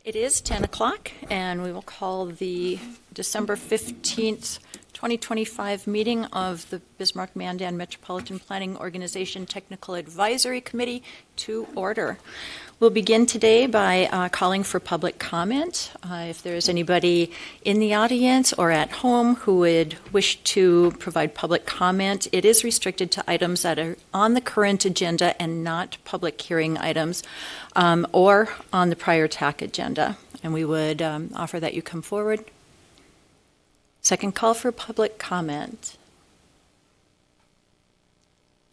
It is 10 o'clock, and we will call the December 15th, 2025 meeting of the Bismarck-Mandan Metropolitan Planning Organization Technical Advisory Committee to order. We'll begin today by calling for public comment. If there is anybody in the audience or at home who would wish to provide public comment, it is restricted to items that are on the current agenda and not public hearing items or on the prior TAC agenda. And we would offer that you come forward. Second call for public comment.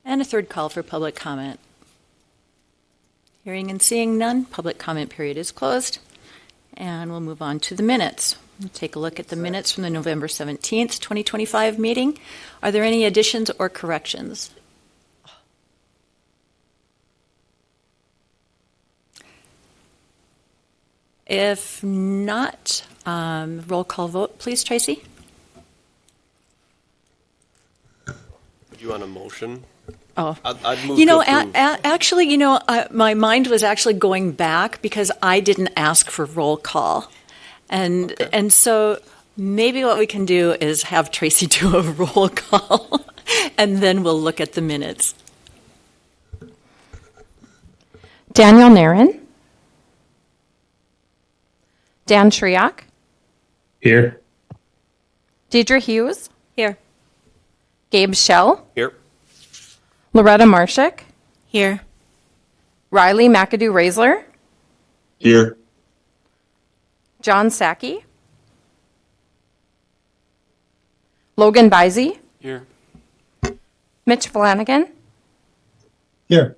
And a third call for public comment. Hearing and seeing none, public comment period is closed. And we'll move on to the minutes. We'll take a look at the minutes from the November 17th, 2025 meeting. Are there any additions or corrections? If not, roll call vote, please, Tracy. Do you want a motion? Oh, I'd move to approve. actually, my mind was actually going back because I didn't ask for roll call. And so maybe what we can do is have Tracy do a roll call and then we'll look at the minutes. Daniel Narin. Dan Shriak. Here. Deidre Hughes. Here. Gabe Schell. Here. Loretta Marshik. Here. Riley McAdoo-Raisler. Here. John Sackey. Logan Bisey. Here. Mitch Flanagan. Here.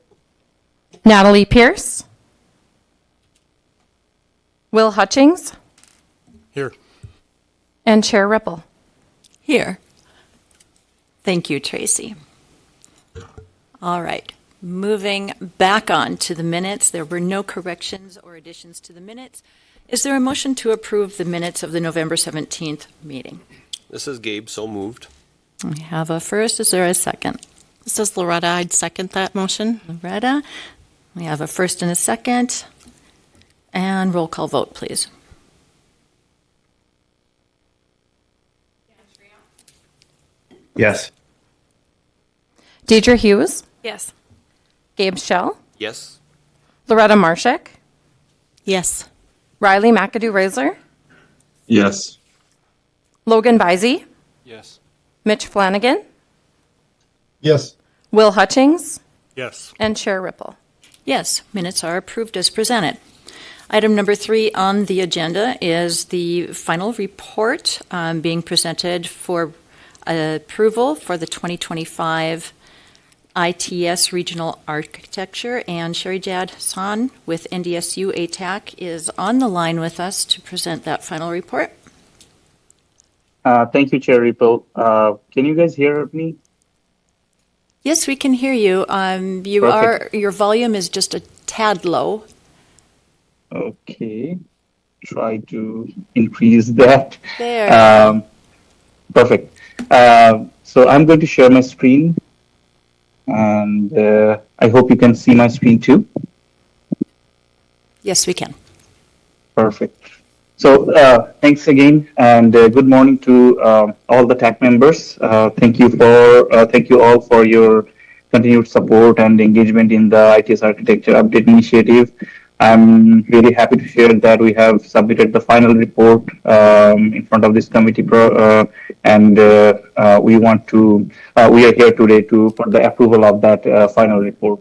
Natalie Pierce. Will Hutchings. Here. And Chair Ripple. Here. Thank you, Tracy. All right. Moving back on to the minutes, there were no corrections or additions to the minutes. Is there a motion to approve the minutes of the November 17th meeting? This is Gabe, so moved. We have a first. Is there a second? This is Loretta. I'd second that motion. Loretta. We have a first and a second. And roll call vote, please. Yes. Deidre Hughes. Yes. Gabe Schell. Yes. Loretta Marshik. Yes. Riley McAdoo-Raisler. Yes. Logan Bisey. Yes. Mitch Flanagan. Yes. Will Hutchings. Yes. And Chair Ripple. Yes, minutes are approved as presented. Item number 3 on the agenda is the final report being presented for approval for the 2025 ITS Regional Architecture, and Sherry Jad San with NDSU ATAC is on the line with us to present that final report. Thank you, Chair Ripple. Can you guys hear me? Yes, we can hear you. Your volume is just a tad low. Okay, try to increase that. There. Perfect. So I'm going to share my screen, and I hope you can see my screen too. Yes, we can. Perfect. So thanks again, and good morning to all the TAC members. Thank you all for your continued support and engagement in the ITS Architecture Update Initiative. I'm really happy to share that we have submitted the final report in front of this committee, and we are here today for the approval of that final report.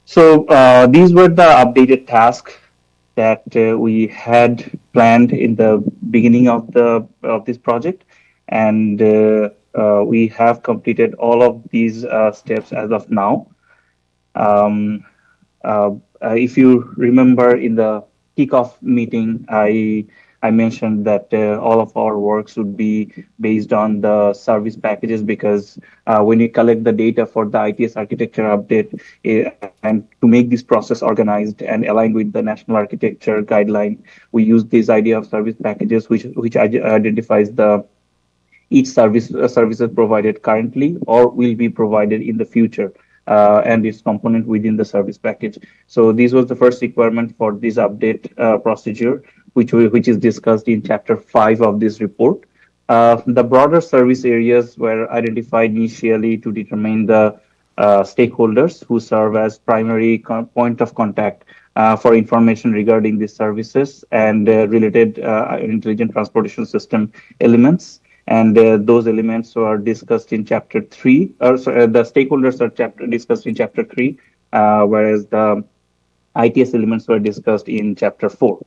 So these were the updated tasks that we had planned in the beginning of this project, and we have completed all of these steps as of now. If you remember in the kickoff meeting, I mentioned that all of our works would be based on the service packages because when you collect the data for the ITS architecture update and to make this process organized and aligned with the national architecture guideline, we use this idea of service packages, which identifies each services provided currently or will be provided in the future. and its component within the service package. So this was the first requirement for this update procedure, which is discussed in Chapter 5 of this report. The broader service areas were identified initially to determine the stakeholders who serve as primary point of contact for information regarding these services and related intelligent transportation system elements. And those elements were discussed in Chapter 3, or sorry, the stakeholders are discussed in Chapter 3, whereas the ITS elements were discussed in Chapter 4.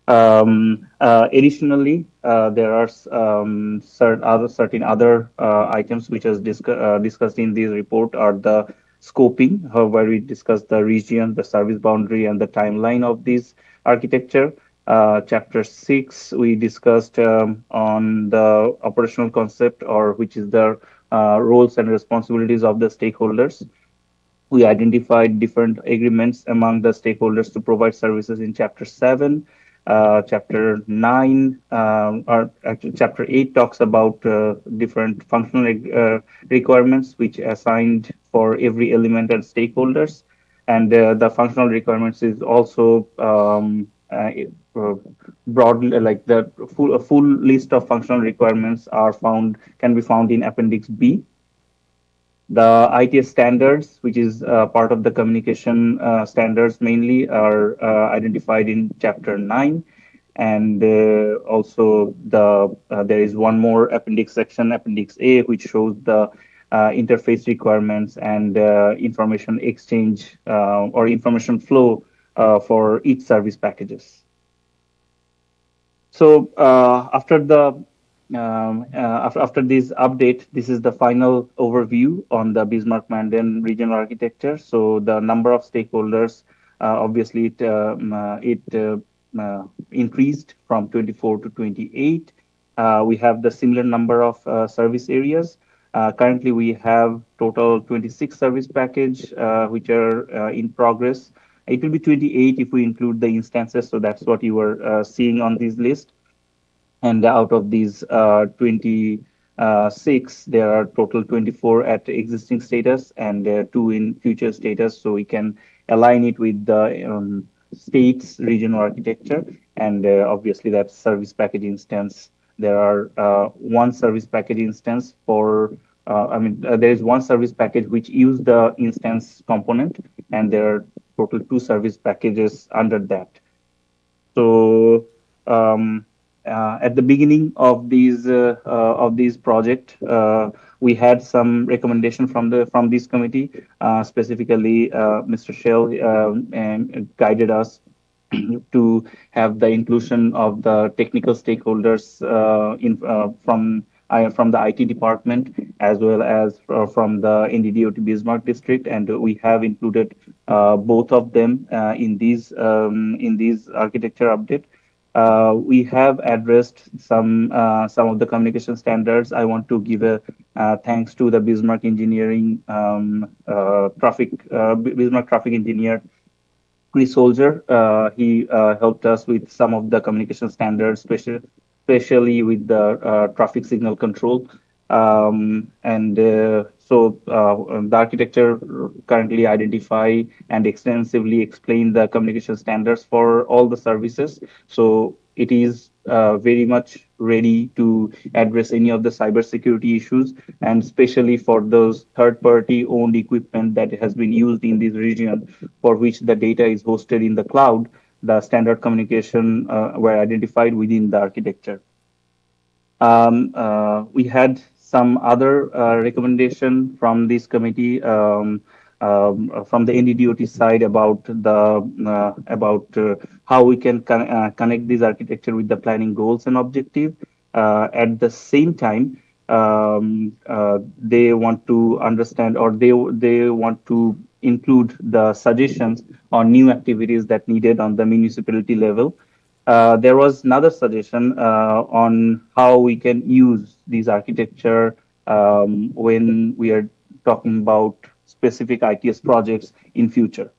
Additionally, there are certain other items which is discussed in this report are the scoping, where we discuss the region, the service boundary, and the timeline of this architecture. Chapter 6, we discussed on the operational concept, or which is the roles and responsibilities of the stakeholders. We identified different agreements among the stakeholders to provide services in Chapter 7. Chapter 9, or actually Chapter 8 talks about different functional requirements which assigned for every element and stakeholders. And the functional requirements is also broadly like a full list of functional requirements can be found in Appendix B. The ITS standards, which is part of the communication standards mainly, are identified in Chapter 9. And also there is one more appendix section, Appendix A, which shows the interface requirements and information exchange or information flow for each service packages. So after this update, this is the final overview on the Bismarck-Mandan regional architecture. So the number of stakeholders, obviously, it increased from 24 to 28. We have the similar number of service areas. Currently, we have total 26 service package which are in progress. It will be 28 if we include the instances. So that's what you were seeing on this list. And out of these 26, there are total 24 at existing status and 2 in future status. So we can align it with the state's regional architecture. And obviously, that service package instance, there are one service package instance for there is one service package which use the instance component, and there are total 2 service packages under that. So at the beginning of these project, we had some recommendation from this committee. Specifically, Mr. Shell guided us to have the inclusion of the technical stakeholders from the IT department as well as from the NDDOT Bismarck district, and we have included both of them in these architecture update. We have addressed some of the communication standards. I want to give a thanks to the Bismarck Engineering Bismarck traffic engineer Chris Soldier. He helped us with some of the communication standards, especially with the traffic signal control. So the architecture currently identify and extensively explain the communication standards for all the services. So it is very much ready to address any of the cybersecurity issues, and especially for those third-party owned equipment that has been used in this region for which the data is hosted in the cloud. The standard communication were identified within the architecture. We had some other recommendation from this committee from the NDDOT side about how we can connect this architecture with the planning goals and objective. At the same time, they want to understand, or they want to include the suggestions on new activities that needed on the municipality level. There was another suggestion on how we can use these architecture when we are talking about specific ITS projects in future.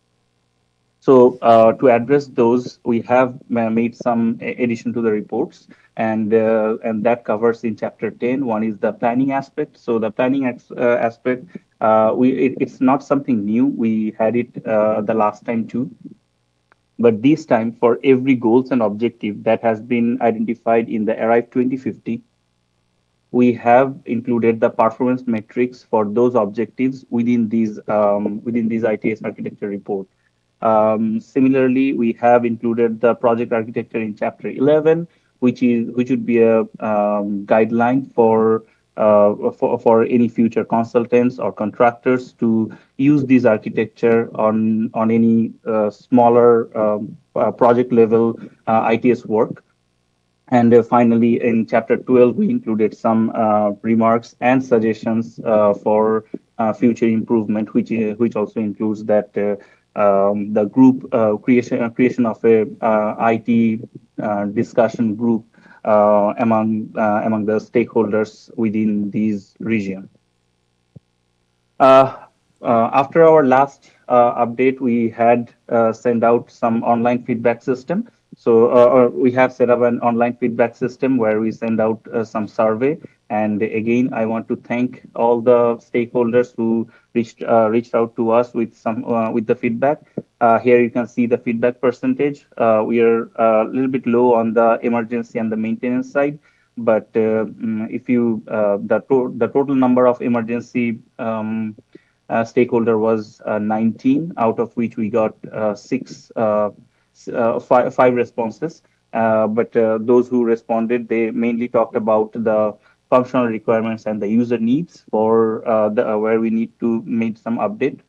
So to address those, we have made some addition to the reports, and that covers in Chapter 10. One is the planning aspect. So the planning aspect, It's not something new. We had it the last time too. But this time, for every goals and objective that has been identified in the Arrive 2050, we have included the performance metrics for those objectives within these ITS architecture report. Similarly, we have included the project architecture in Chapter 11, which would be a guideline for any future consultants or contractors to use this architecture on any smaller project level ITS work. And finally, in Chapter 12, we included some remarks and suggestions for future improvement, which also includes that the group creation of a IT discussion group among the stakeholders within these region. After our last update, we had sent out some online feedback system. So we have set up an online feedback system where we send out some survey. And again, I want to thank all the stakeholders who reached out to us with with the feedback. Here you can see the feedback percentage. We are a little bit low on the emergency and the maintenance side, but if you the total number of emergency stakeholder was 19, out of which we got five responses. But those who responded, they mainly talked about the functional requirements and the user needs for where we need to make some update.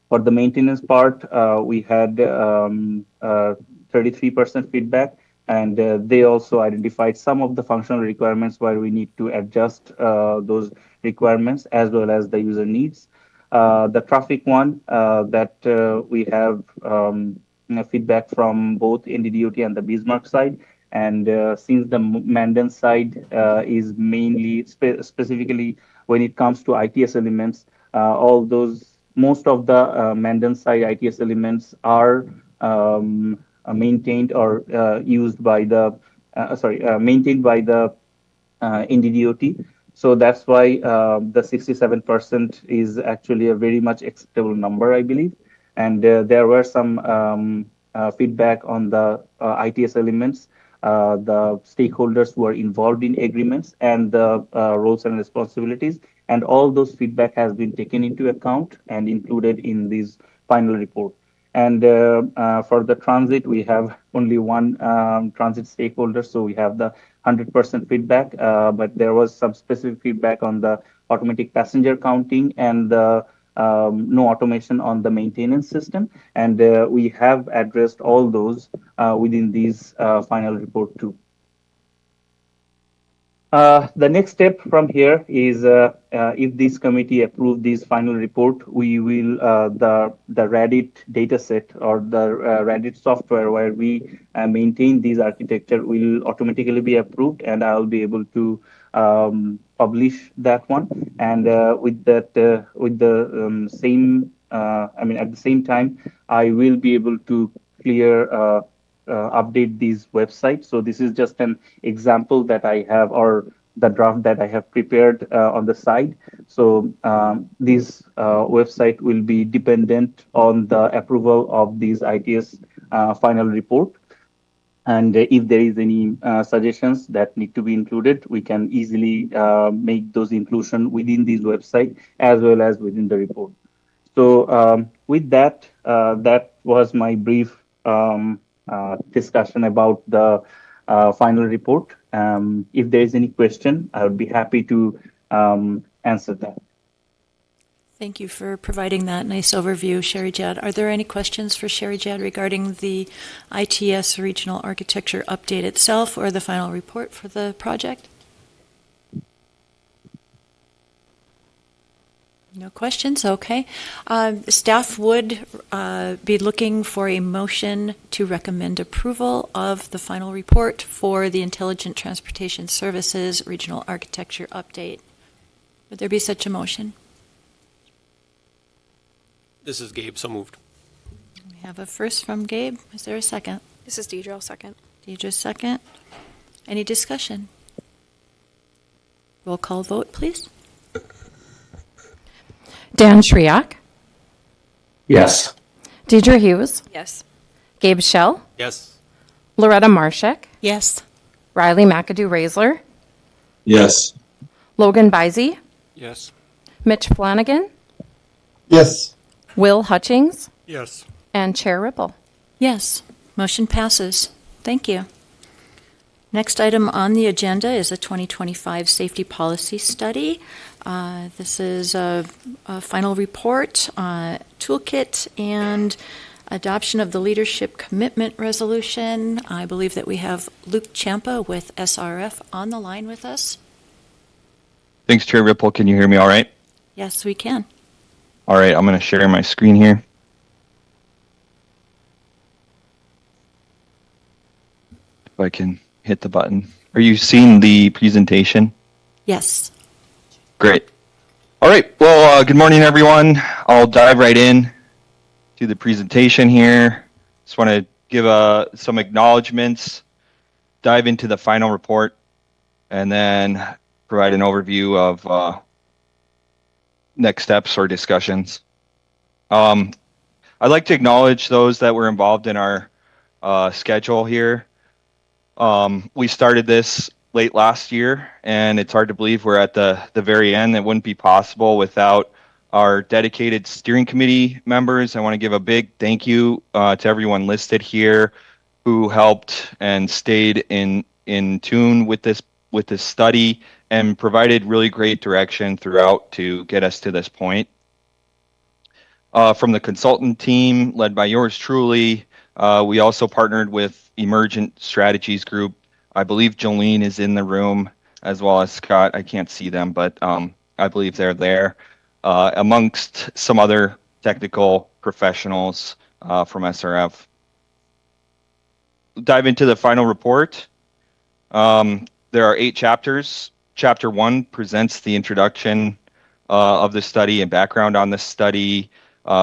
For the maintenance part, we had 33% feedback, and they also identified some of the functional requirements where we need to adjust those requirements as well as the user needs. The traffic one that we have feedback from both NDDOT and the Bismarck side. And since the Mandan side is mainly specifically when it comes to ITS elements, most of the Mandan side ITS elements are maintained or used by the maintained by the NDDOT. So that's why the 67% is actually a very much acceptable number, I believe. And there were some feedback on the ITS elements, the stakeholders who are involved in agreements, and the roles and responsibilities. And all those feedback has been taken into account and included in this final report. And for the transit, we have only one transit stakeholder, so we have the 100% feedback. But there was some specific feedback on the automatic passenger counting and the no automation on the maintenance system. And we have addressed all those within these final report too. The next step from here is if this committee approve this final report, we will the Reddit dataset or the Reddit software where we maintain these architecture will automatically be approved, and I'll be able to publish that one. And with that, with the same, I mean, at the same time, I will be able to clear. Update these websites. So this is just an example that I have, or the draft that I have prepared on the side. So this website will be dependent on the approval of these ITS final report. And if there is any suggestions that need to be included, we can easily make those inclusion within this website as well as within the report. So with that, that was my brief discussion about the final report. If there is any question, I would be happy to answer that. Thank you for providing that nice overview, Sherry Jad. Are there any questions for Sherry Jad regarding the ITS regional architecture update itself or the final report for the project? No questions? Okay. Staff would be looking for a motion to recommend approval of the final report for the Intelligent Transportation Services Regional Architecture Update. Would there be such a motion? This is Gabe, so moved. We have a first from Gabe. Is there a second? This is Deidre, second. Deidre, second. Any discussion? Roll call vote, please. Dan Shriak, Yes. Deidre Hughes, Yes. Gabe Shell, Yes. Loretta Marshak, Yes. Riley McAdoo Raisler, Yes. Logan Bizey, Yes. Mitch Flanagan, Yes. Will Hutchings, Yes. and Chair Ripple. Yes. Motion passes. Thank you. Next item on the agenda is a 2025 Safety Policy Study. This is a final report, toolkit, and adoption of the Leadership Commitment Resolution. I believe that we have Luke Champa with SRF on the line with us. Thanks, Chair Ripple. Can you hear me all right? Yes, we can. All right, I'm going to share my screen here. If I can hit the button. Are you seeing the presentation? Yes. Great. All right, well, good morning, everyone. I'll dive right in to the presentation here. Just want to give some acknowledgments, dive into the final report, and then provide an overview of next steps or discussions. I'd like to acknowledge those that were involved in our schedule here. We started this late last year, and it's hard to believe we're at the very end. It wouldn't be possible without our dedicated steering committee members. I want to give a big thank you to everyone listed here who helped and stayed in tune with this study and provided really great direction throughout to get us to this point. From the consultant team led by yours truly, we also partnered with Emergent Strategies Group. I believe Jolene is in the room, as well as Scott. I can't see them, but I believe they're there, amongst some other technical professionals from SRF. Dive into the final report. There are 8 chapters. Chapter 1 presents the introduction of the study and background on the study,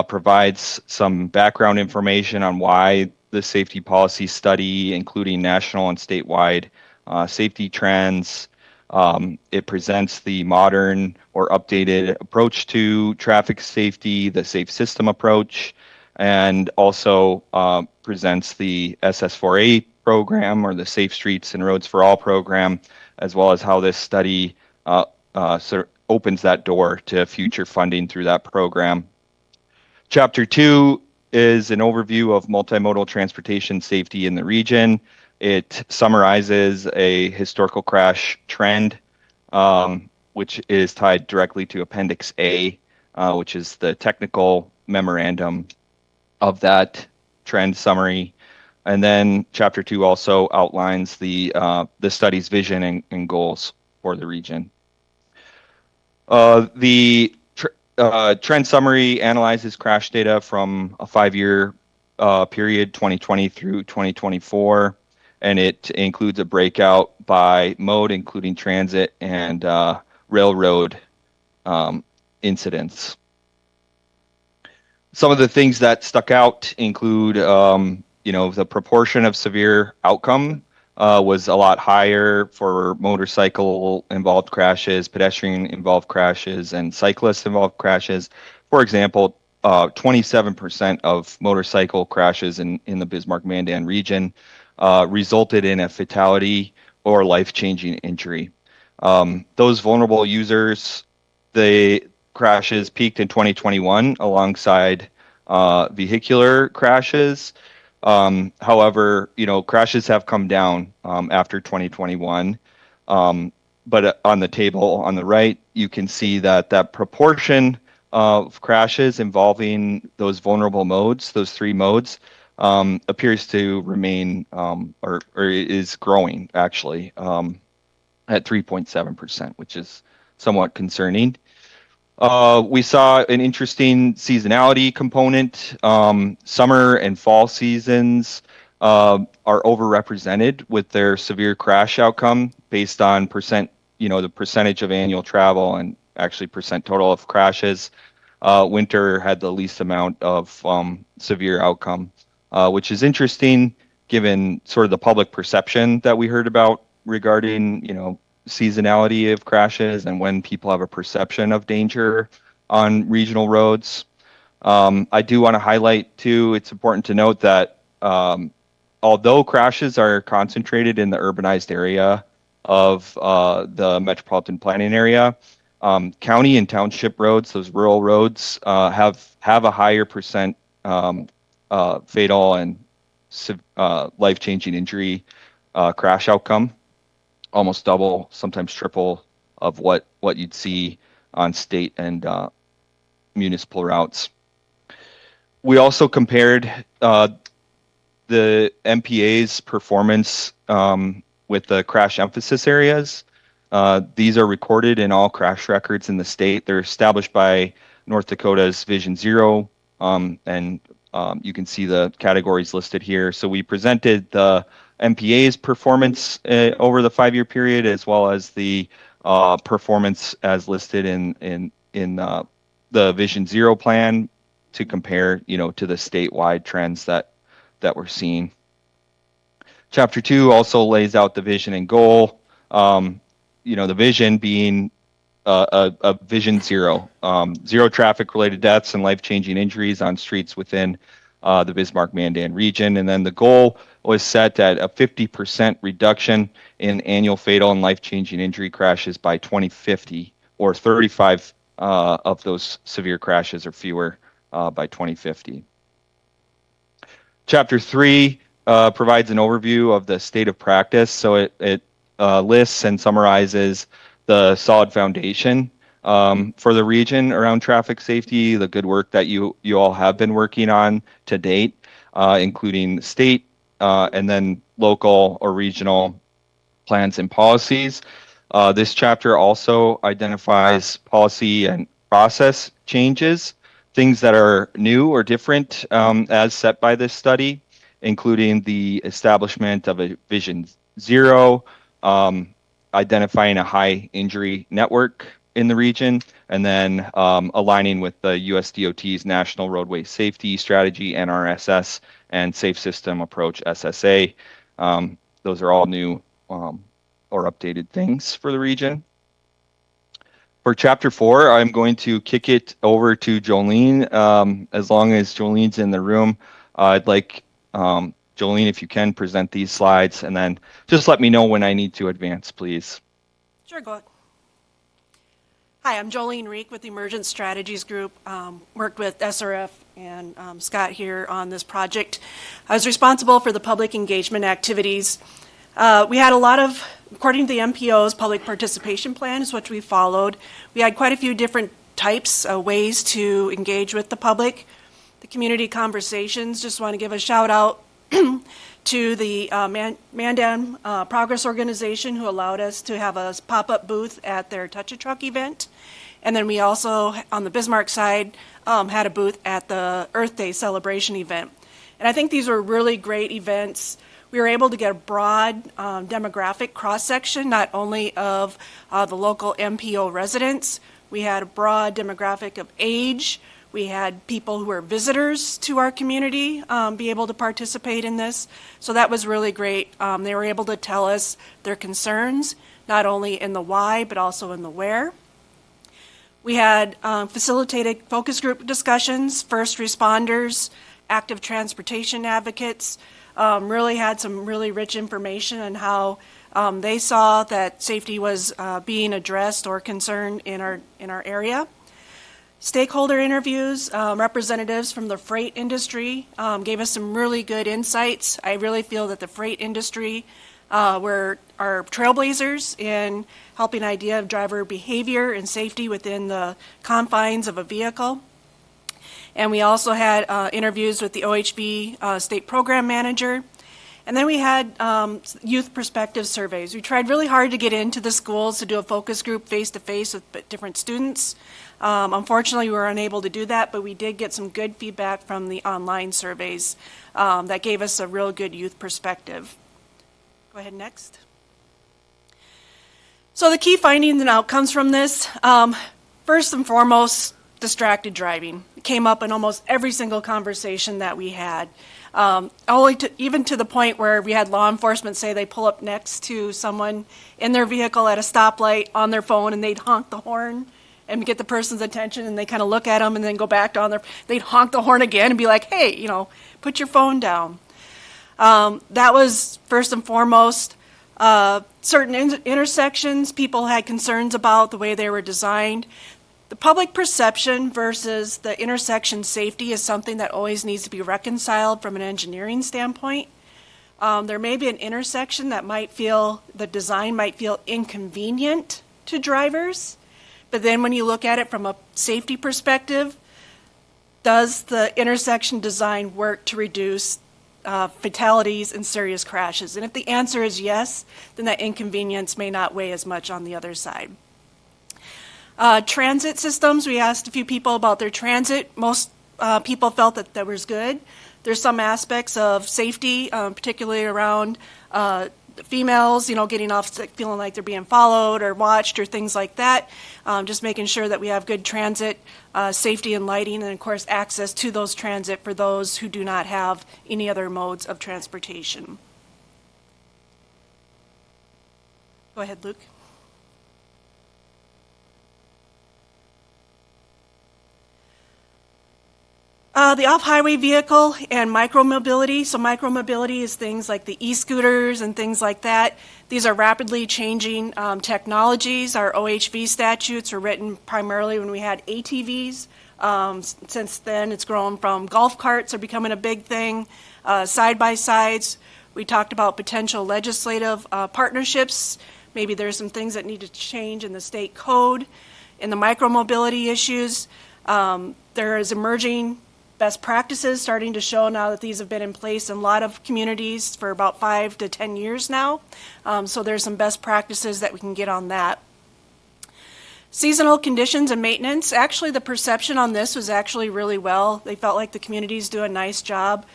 provides some background information on why the safety policy study, including national and statewide safety trends. It presents the modern or updated approach to traffic safety, the safe system approach, and also presents the SS4A program, or the Safe Streets and Roads for All program, as well as how this study sort of opens that door to future funding through that program. Chapter 2 is an overview of multimodal transportation safety in the region. It summarizes a historical crash trend, which is tied directly to Appendix A, which is the technical memorandum of that trend summary. And then Chapter 2 also outlines the study's vision and goals for the region. The trend summary analyzes crash data from a 5-year period, 2020 through 2024, and it includes a breakout by mode, including transit and railroad incidents. Some of the things that stuck out include, the proportion of severe outcome was a lot higher for motorcycle-involved crashes, pedestrian-involved crashes, and cyclist-involved crashes. For example, 27% of motorcycle crashes in the Bismarck-Mandan region resulted in a fatality or life-changing injury. Those vulnerable users, the crashes peaked in 2021 alongside vehicular crashes. However, crashes have come down after 2021. But on the table on the right, you can see that proportion of crashes involving those vulnerable modes, those 3 modes, appears to remain or is growing, actually, at 3.7%, which is somewhat concerning. We saw an interesting seasonality component. Summer and fall seasons are overrepresented with their severe crash outcome based on the percentage of annual travel and actually percent total of crashes. Winter had the least amount of severe outcome, which is interesting given sort of the public perception that we heard about regarding, seasonality of crashes and when people have a perception of danger on regional roads. I do want to highlight too, it's important to note that although crashes are concentrated in the urbanized area of the metropolitan planning area, county and township roads, those rural roads, have a higher percent fatal and life-changing injury crash outcome, almost double, sometimes triple of what you'd see on state and municipal routes. We also compared the MPA's performance with the crash emphasis areas. These are recorded in all crash records in the state. They're established by North Dakota's Vision Zero, and you can see the categories listed here. So we presented the MPA's performance over the 5-year period, as well as the performance as listed in the Vision Zero plan to compare, to the statewide trends that we're seeing. Chapter 2 also lays out the vision and goal. The vision being a vision zero, zero traffic-related deaths and life-changing injuries on streets within the Bismarck-Mandan region. And then the goal was set at a 50% reduction in annual fatal and life-changing injury crashes by 2050, or 35 of those severe crashes or fewer by 2050. Chapter 3 provides an overview of the state of practice. So it lists and summarizes the solid foundation for the region around traffic safety, the good work that you all have been working on to date, including state and then local or regional plans and policies. This chapter also identifies policy and process changes, things that are new or different as set by this study, including the establishment of a Vision Zero, identifying a high injury network in the region, and then aligning with the USDOT's National Roadway Safety Strategy, NRSS, and Safe System Approach, SSA. Those are all new or updated things for the region. For Chapter 4, I'm going to kick it over to Jolene. As long as Jolene's in the room, I'd like Jolene, if you can, present these slides, and then just let me know when I need to advance, please. Sure, go ahead. Hi, I'm Jolene Reek with the Emergent Strategies Group. Worked with SRF and Scott here on this project. I was responsible for the public engagement activities. We had a lot of, according to the MPO's public participation plan, is what we followed. We had quite a few different types of ways to engage with the public. The community conversations, just want to give a shout out to the Mandan Progress Organization, who allowed us to have a pop-up booth at their Touch a Truck event. And then we also, on the Bismarck side, had a booth at the Earth Day celebration event. And I think these were really great events. We were able to get a broad demographic cross-section, not only of the local MPO residents. We had a broad demographic of age. We had people who were visitors to our community be able to participate in this. So that was really great. They were able to tell us their concerns, not only in the why, but also in the where. We had facilitated focus group discussions, first responders, active transportation advocates, really had some really rich information on how they saw that safety was being addressed or concerned in our area. Stakeholder interviews, representatives from the freight industry gave us some really good insights. I really feel that the freight industry are trailblazers in helping idea of driver behavior and safety within the confines of a vehicle. And we also had interviews with the OHV state program manager. And then we had youth perspective surveys. We tried really hard to get into the schools to do a focus group face-to-face with different students. Unfortunately, we were unable to do that, but we did get some good feedback from the online surveys that gave us a real good youth perspective. Go ahead, next. So the key findings and outcomes from this, first and foremost, distracted driving. It came up in almost every single conversation that we had. Even to the point where we had law enforcement say they pull up next to someone in their vehicle at a stoplight on their phone and they'd honk the horn and get the person's attention, and they kind of look at them and then go back on they'd honk the horn again and be like, hey, put your phone down. That was first and foremost. Certain intersections, people had concerns about the way they were designed. The public perception versus the intersection safety is something that always needs to be reconciled from an engineering standpoint. There may be an intersection that the design might feel inconvenient to drivers, but then when you look at it from a safety perspective, does the intersection design work to reduce fatalities and serious crashes? And if the answer is yes, then that inconvenience may not weigh as much on the other side. Transit systems, we asked a few people about their transit. Most people felt that was good. There's some aspects of safety, particularly around females, getting off feeling like they're being followed or watched or things like that. Just making sure that we have good transit safety and lighting, and of course access to those transit for those who do not have any other modes of transportation. Go ahead, Luke. The off-highway vehicle and micromobility. So micromobility is things like the e-scooters and things like that. These are rapidly changing technologies. Our OHV statutes were written primarily when we had ATVs. Since then, it's grown from golf carts are becoming a big thing, side-by-sides. We talked about potential legislative partnerships. Maybe there's some things that need to change in the state code. In the micromobility issues, there is emerging best practices starting to show now that these have been in place in a lot of communities for about 5 to 10 years now. So there's some best practices that we can get on that. Seasonal conditions and maintenance. Actually, the perception on this was actually really well. They felt like the communities do a nice job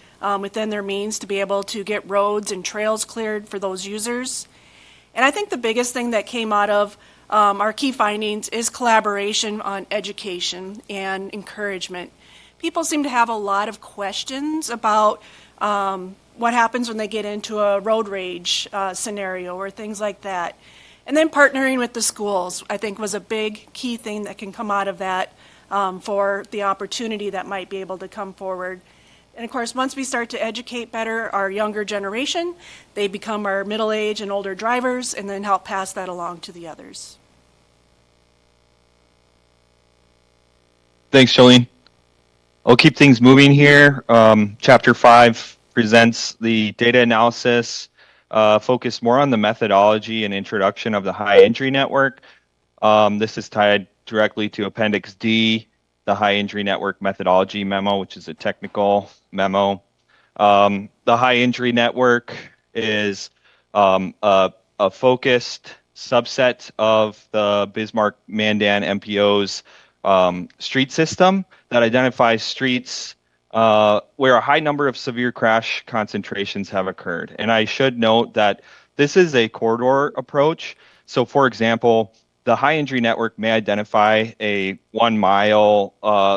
within their means to be able to get roads and trails cleared for those users. And I think the biggest thing that came out of our key findings is collaboration on education and encouragement. People seem to have a lot of questions about what happens when they get into a road rage scenario or things like that. And then partnering with the schools, I think, was a big key thing that can come out of that for the opportunity that might be able to come forward. And of course, once we start to educate better our younger generation, they become our middle-aged and older drivers and then help pass that along to the others. Thanks, Jolene. I'll keep things moving here. Chapter 5 presents the data analysis, focused more on the methodology and introduction of the high injury network. This is tied directly to Appendix D, the high injury network methodology memo, which is a technical memo. The high injury network is a focused subset of the Bismarck-Mandan MPO's street system that identifies streets where a high number of severe crash concentrations have occurred. And I should note that this is a corridor approach. So for example, the high injury network may identify a 1 mile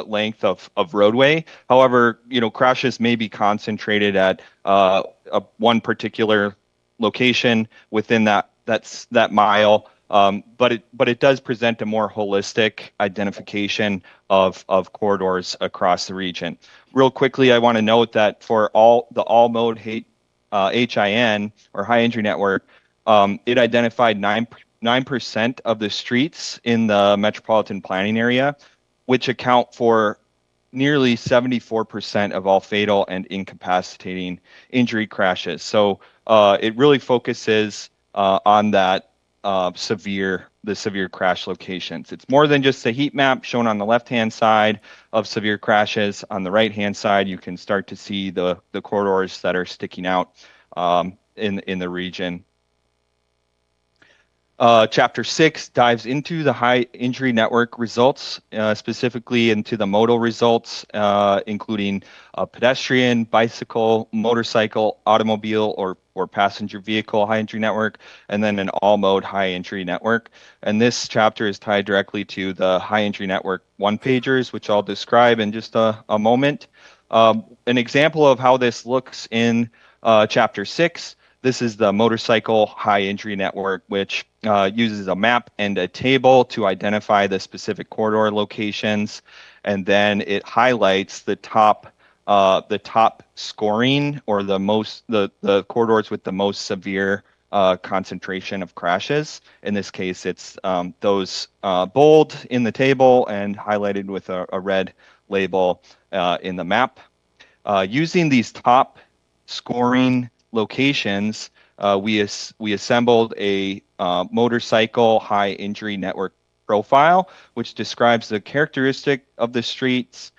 length of roadway. However, crashes may be concentrated at one particular location within that mile. But it does present a more holistic identification of corridors across the region. Real quickly, I want to note that for the all-mode HIN, or high injury network, it identified 9% of the streets in the metropolitan planning area, which account for nearly 74% of all fatal and incapacitating injury crashes. So it really focuses on that the severe crash locations. It's more than just a heat map shown on the left-hand side of severe crashes. On the right-hand side, you can start to see the corridors that are sticking out in the region. Chapter 6 dives into the high injury network results, specifically into the modal results, including a pedestrian, bicycle, motorcycle, automobile, or passenger vehicle high injury network, and then an all-mode high injury network. And this chapter is tied directly to the high injury network one-pagers, which I'll describe in just a moment. An example of how this looks in Chapter 6 This is the motorcycle high injury network, which uses a map and a table to identify the specific corridor locations, and then it highlights the top scoring, or the corridors with the most severe concentration of crashes. In this case, it's those bold in the table and highlighted with a red label in the map. Using these top scoring locations, we assembled a motorcycle high injury network profile, which describes the characteristic of the streets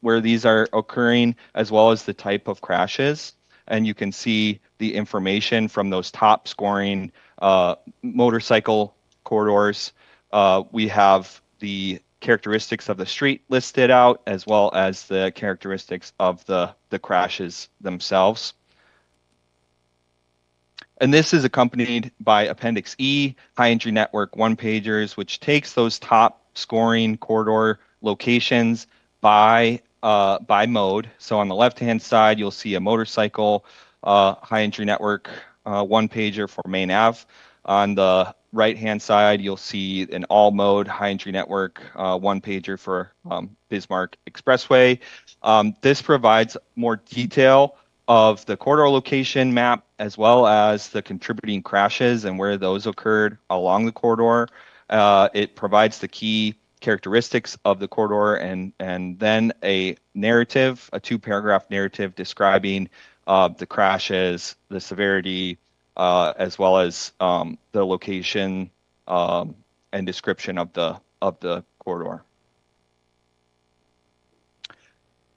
where these are occurring, as well as the type of crashes. And you can see the information from those top scoring motorcycle corridors. We have the characteristics of the street listed out, as well as the characteristics of the crashes themselves. And this is accompanied by Appendix E, high injury network one-pagers, which takes those top scoring corridor locations by mode. So on the left-hand side, you'll see a motorcycle high injury network one-pager for Main Ave. On the right-hand side, you'll see an all-mode high injury network one-pager for Bismarck Expressway. This provides more detail of the corridor location map, as well as the contributing crashes and where those occurred along the corridor. It provides the key characteristics of the corridor, and then a narrative, a 2-paragraph narrative describing the crashes, the severity, as well as the location and description of the corridor.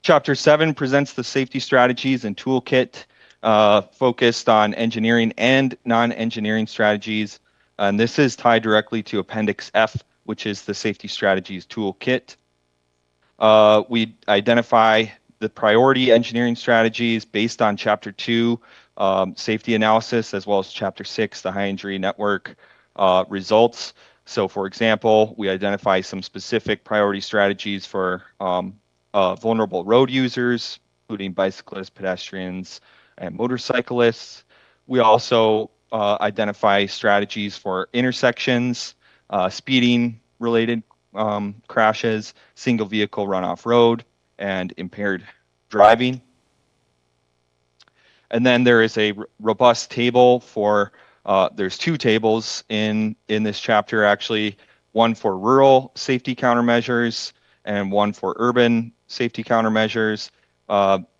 Chapter 7 presents the safety strategies and toolkit focused on engineering and non-engineering strategies. And this is tied directly to Appendix F, which is the safety strategies toolkit. We identify the priority engineering strategies based on Chapter 2, safety analysis, as well as Chapter 6, the high injury network results. So for example, we identify some specific priority strategies for vulnerable road users, including bicyclists, pedestrians, and motorcyclists. We also identify strategies for intersections, speeding-related crashes, single vehicle runoff road, and impaired driving. And then there is a robust table for, there's 2 tables in this chapter, actually, one for rural safety countermeasures and one for urban safety countermeasures,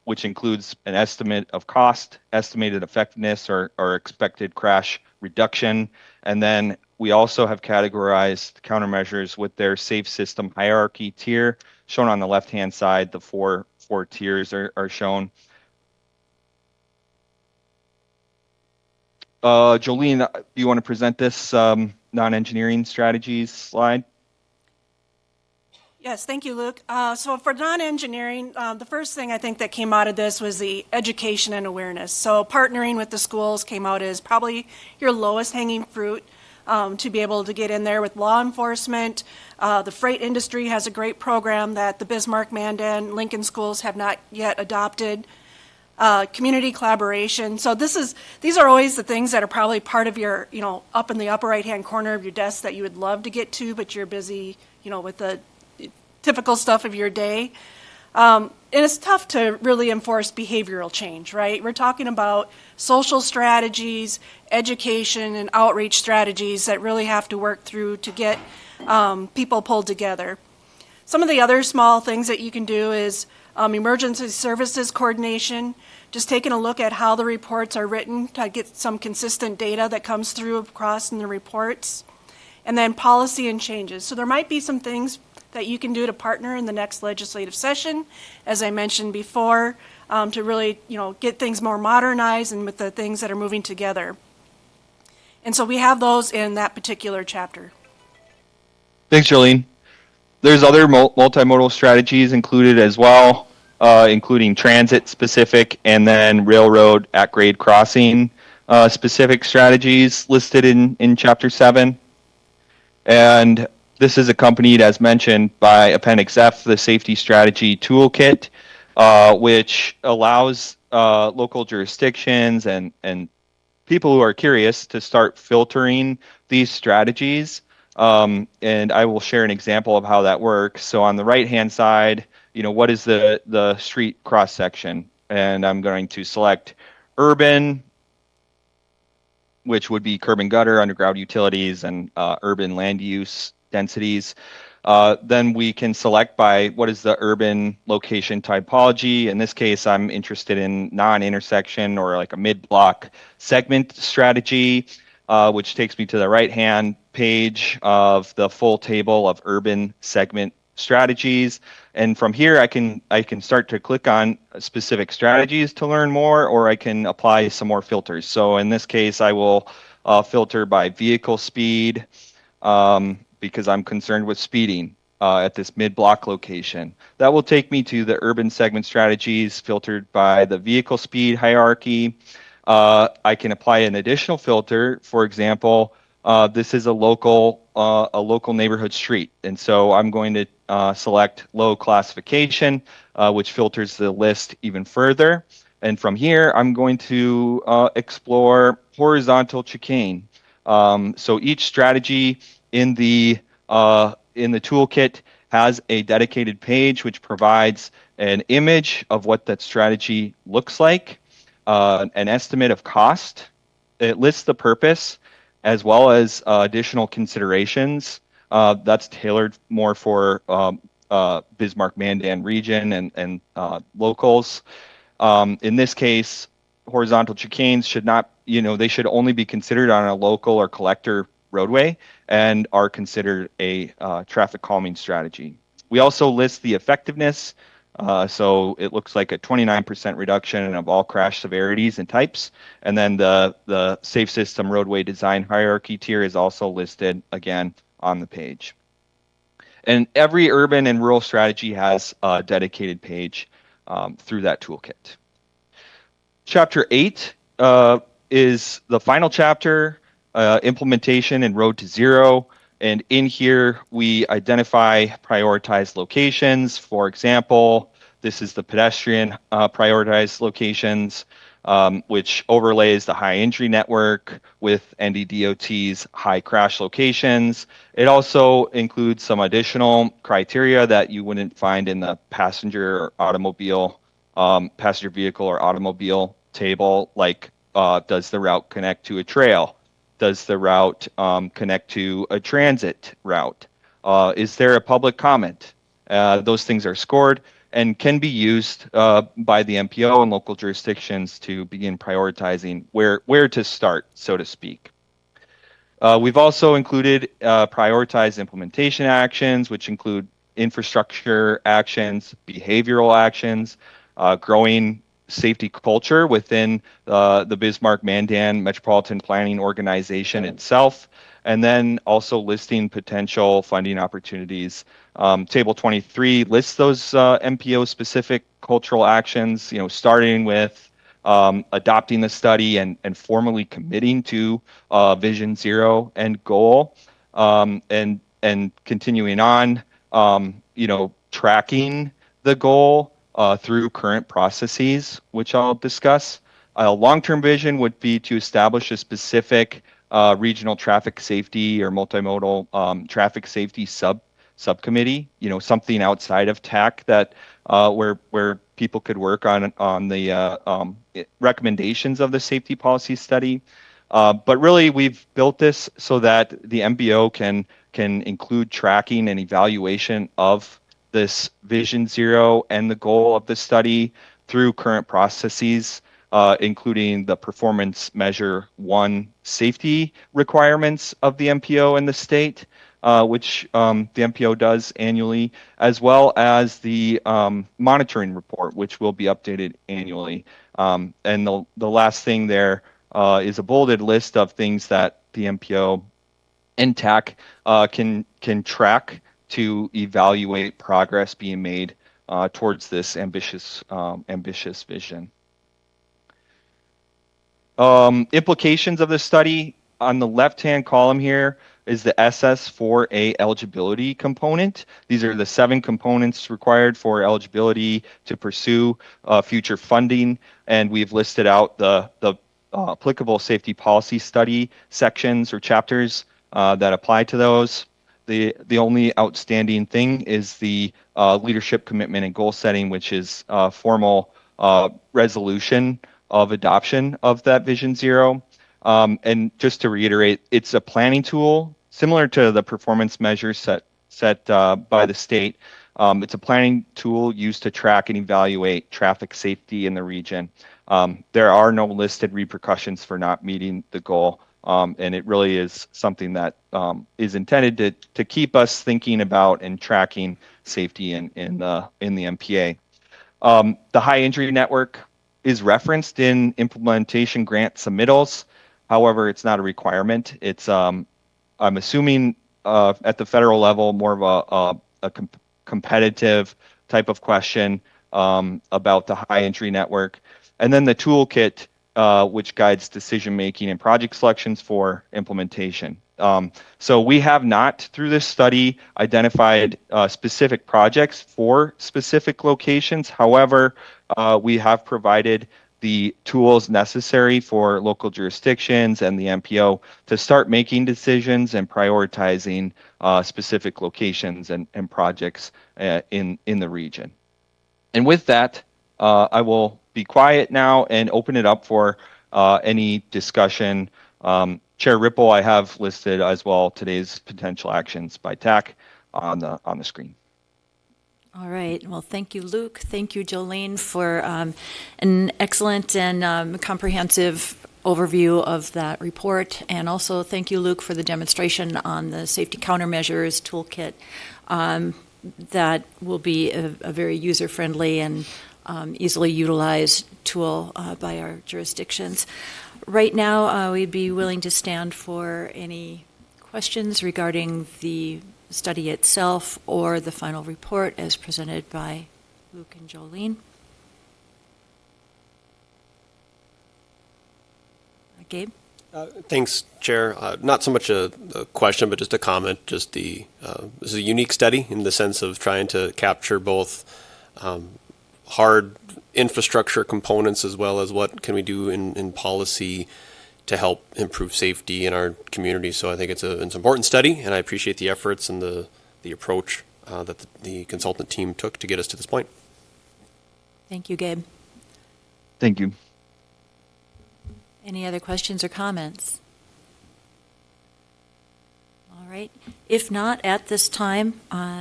which includes an estimate of cost, estimated effectiveness, or expected crash reduction. And then we also have categorized countermeasures with their safe system hierarchy tier, shown on the left-hand side. The four tiers are shown. Jolene, do you want to present this non-engineering strategies slide? Yes, thank you, Luke. So for non-engineering, the first thing I think that came out of this was the education and awareness. So partnering with the schools came out as probably your lowest hanging fruit to be able to get in there with law enforcement. The freight industry has a great program that the Bismarck-Mandan Lincoln schools have not yet adopted. Community collaboration. So these are always the things that are probably part of your, up in the upper right-hand corner of your desk that you would love to get to, but you're busy, with the typical stuff of your day. And it's tough to really enforce behavioral change, right? We're talking about social strategies, education, and outreach strategies that really have to work through to get people pulled together. Some of the other small things that you can do is emergency services coordination, just taking a look at how the reports are written to get some consistent data that comes through across in the reports, and then policy and changes. So there might be some things that you can do to partner in the next legislative session, as I mentioned before, to really, get things more modernized and with the things that are moving together. And so we have those in that particular chapter. Thanks, Jolene. There's other multimodal strategies included as well, including transit-specific and then railroad at-grade crossing specific strategies listed in Chapter 7. And this is accompanied, as mentioned, by Appendix F, the Safety Strategy Toolkit, which allows local jurisdictions and people who are curious to start filtering these strategies. And I will share an example of how that works. So on the right-hand side, what is the street cross-section? And I'm going to select urban, which would be curb and gutter, underground utilities, and urban land use densities. Then we can select by what is the urban location typology. In this case, I'm interested in non-intersection or like a mid-block segment strategy, which takes me to the right-hand page of the full table of urban segment strategies. And from here, I can start to click on specific strategies to learn more, or I can apply some more filters. So in this case, I will filter by vehicle speed, because I'm concerned with speeding at this mid-block location. That will take me to the urban segment strategies filtered by the vehicle speed hierarchy. I can apply an additional filter. For example, this is a local neighborhood street, and so I'm going to select low classification, which filters the list even further. And from here, I'm going to explore horizontal chicane. So each strategy in the toolkit has a dedicated page which provides an image of what that strategy looks like, an estimate of cost. It lists the purpose as well as additional considerations. That's tailored more for Bismarck-Mandan region and locals. In this case, horizontal chicanes should not, they should only be considered on a local or collector roadway and are considered a traffic calming strategy. We also list the effectiveness. So it looks like a 29% reduction of all crash severities and types. And then the safe system roadway design hierarchy tier is also listed again on the page. And every urban and rural strategy has a dedicated page through that toolkit. Chapter 8 is the final chapter, implementation and road to zero. And in here, we identify prioritized locations. For example, this is the pedestrian prioritized locations, which overlays the high injury network with NDDOT's high crash locations. It also includes some additional criteria that you wouldn't find in the passenger vehicle or automobile table, like does the route connect to a trail? Does the route connect to a transit route? Is there a public comment? Those things are scored and can be used by the MPO and local jurisdictions to begin prioritizing where to start, so to speak. We've also included prioritized implementation actions, which include infrastructure actions, behavioral actions, growing safety culture within the Bismarck-Mandan Metropolitan Planning Organization itself, and then also listing potential funding opportunities. Table 23 lists those MPO-specific cultural actions, starting with adopting the study and formally committing to Vision Zero end goal, and continuing on, tracking the goal through current processes, which I'll discuss. A long-term vision would be to establish a specific regional traffic safety or multimodal traffic safety subcommittee. Something outside of TAC that where people could work on the recommendations of the safety policy study. But really, we've built this so that the MBO can include tracking and evaluation of this Vision Zero and the goal of the study through current processes, including the performance measure 1 safety requirements of the MPO and the state, which the MPO does annually, as well as the monitoring report, which will be updated annually. And the last thing there is a bolded list of things that the MPO and TAC can track to evaluate progress being made towards this ambitious vision. Implications of the study on the left-hand column here is the SS4A eligibility component. These are the 7 components required for eligibility to pursue future funding, and we've listed out the applicable safety policy study sections or chapters that apply to those. The only outstanding thing is the leadership commitment and goal setting, which is formal resolution of adoption of that Vision Zero. And just to reiterate, it's a planning tool similar to the performance measures set by the state. It's a planning tool used to track and evaluate traffic safety in the region. There are no listed repercussions for not meeting the goal. And it really is something that is intended to keep us thinking about and tracking safety in the MPA. The high injury network is referenced in implementation grant submittals. However, it's not a requirement. It's I'm assuming at the federal level more of a competitive type of question about the high injury network, and then the toolkit, which guides decision making and project selections for implementation. So we have not, through this study, identified specific projects for specific locations. However, we have provided the tools necessary for local jurisdictions and the MPO to start making decisions and prioritizing specific locations and projects in the region. And with that, I will be quiet now and open it up for any discussion. Chair Ripple, I have listed as well today's potential actions by TAC on the screen. All right. Well, thank you, Luke. Thank you, Jolene, for an excellent and comprehensive overview of that report. And also thank you, Luke, for the demonstration on the safety countermeasures toolkit. That will be a very user-friendly and easily utilized tool by our jurisdictions. Right now, we'd be willing to stand for any questions regarding the study itself or the final report as presented by Luke and Jolene. Gabe? Thanks, Chair. Not so much a question, but just a comment. Just this is a unique study in the sense of trying to capture both hard infrastructure components as well as what can we do in policy to help improve safety in our community. So I think it's an important study, and I appreciate the efforts and the approach that the consultant team took to get us to this point. Thank you, Gabe. Thank you. Any other questions or comments? All right. If not, at this time,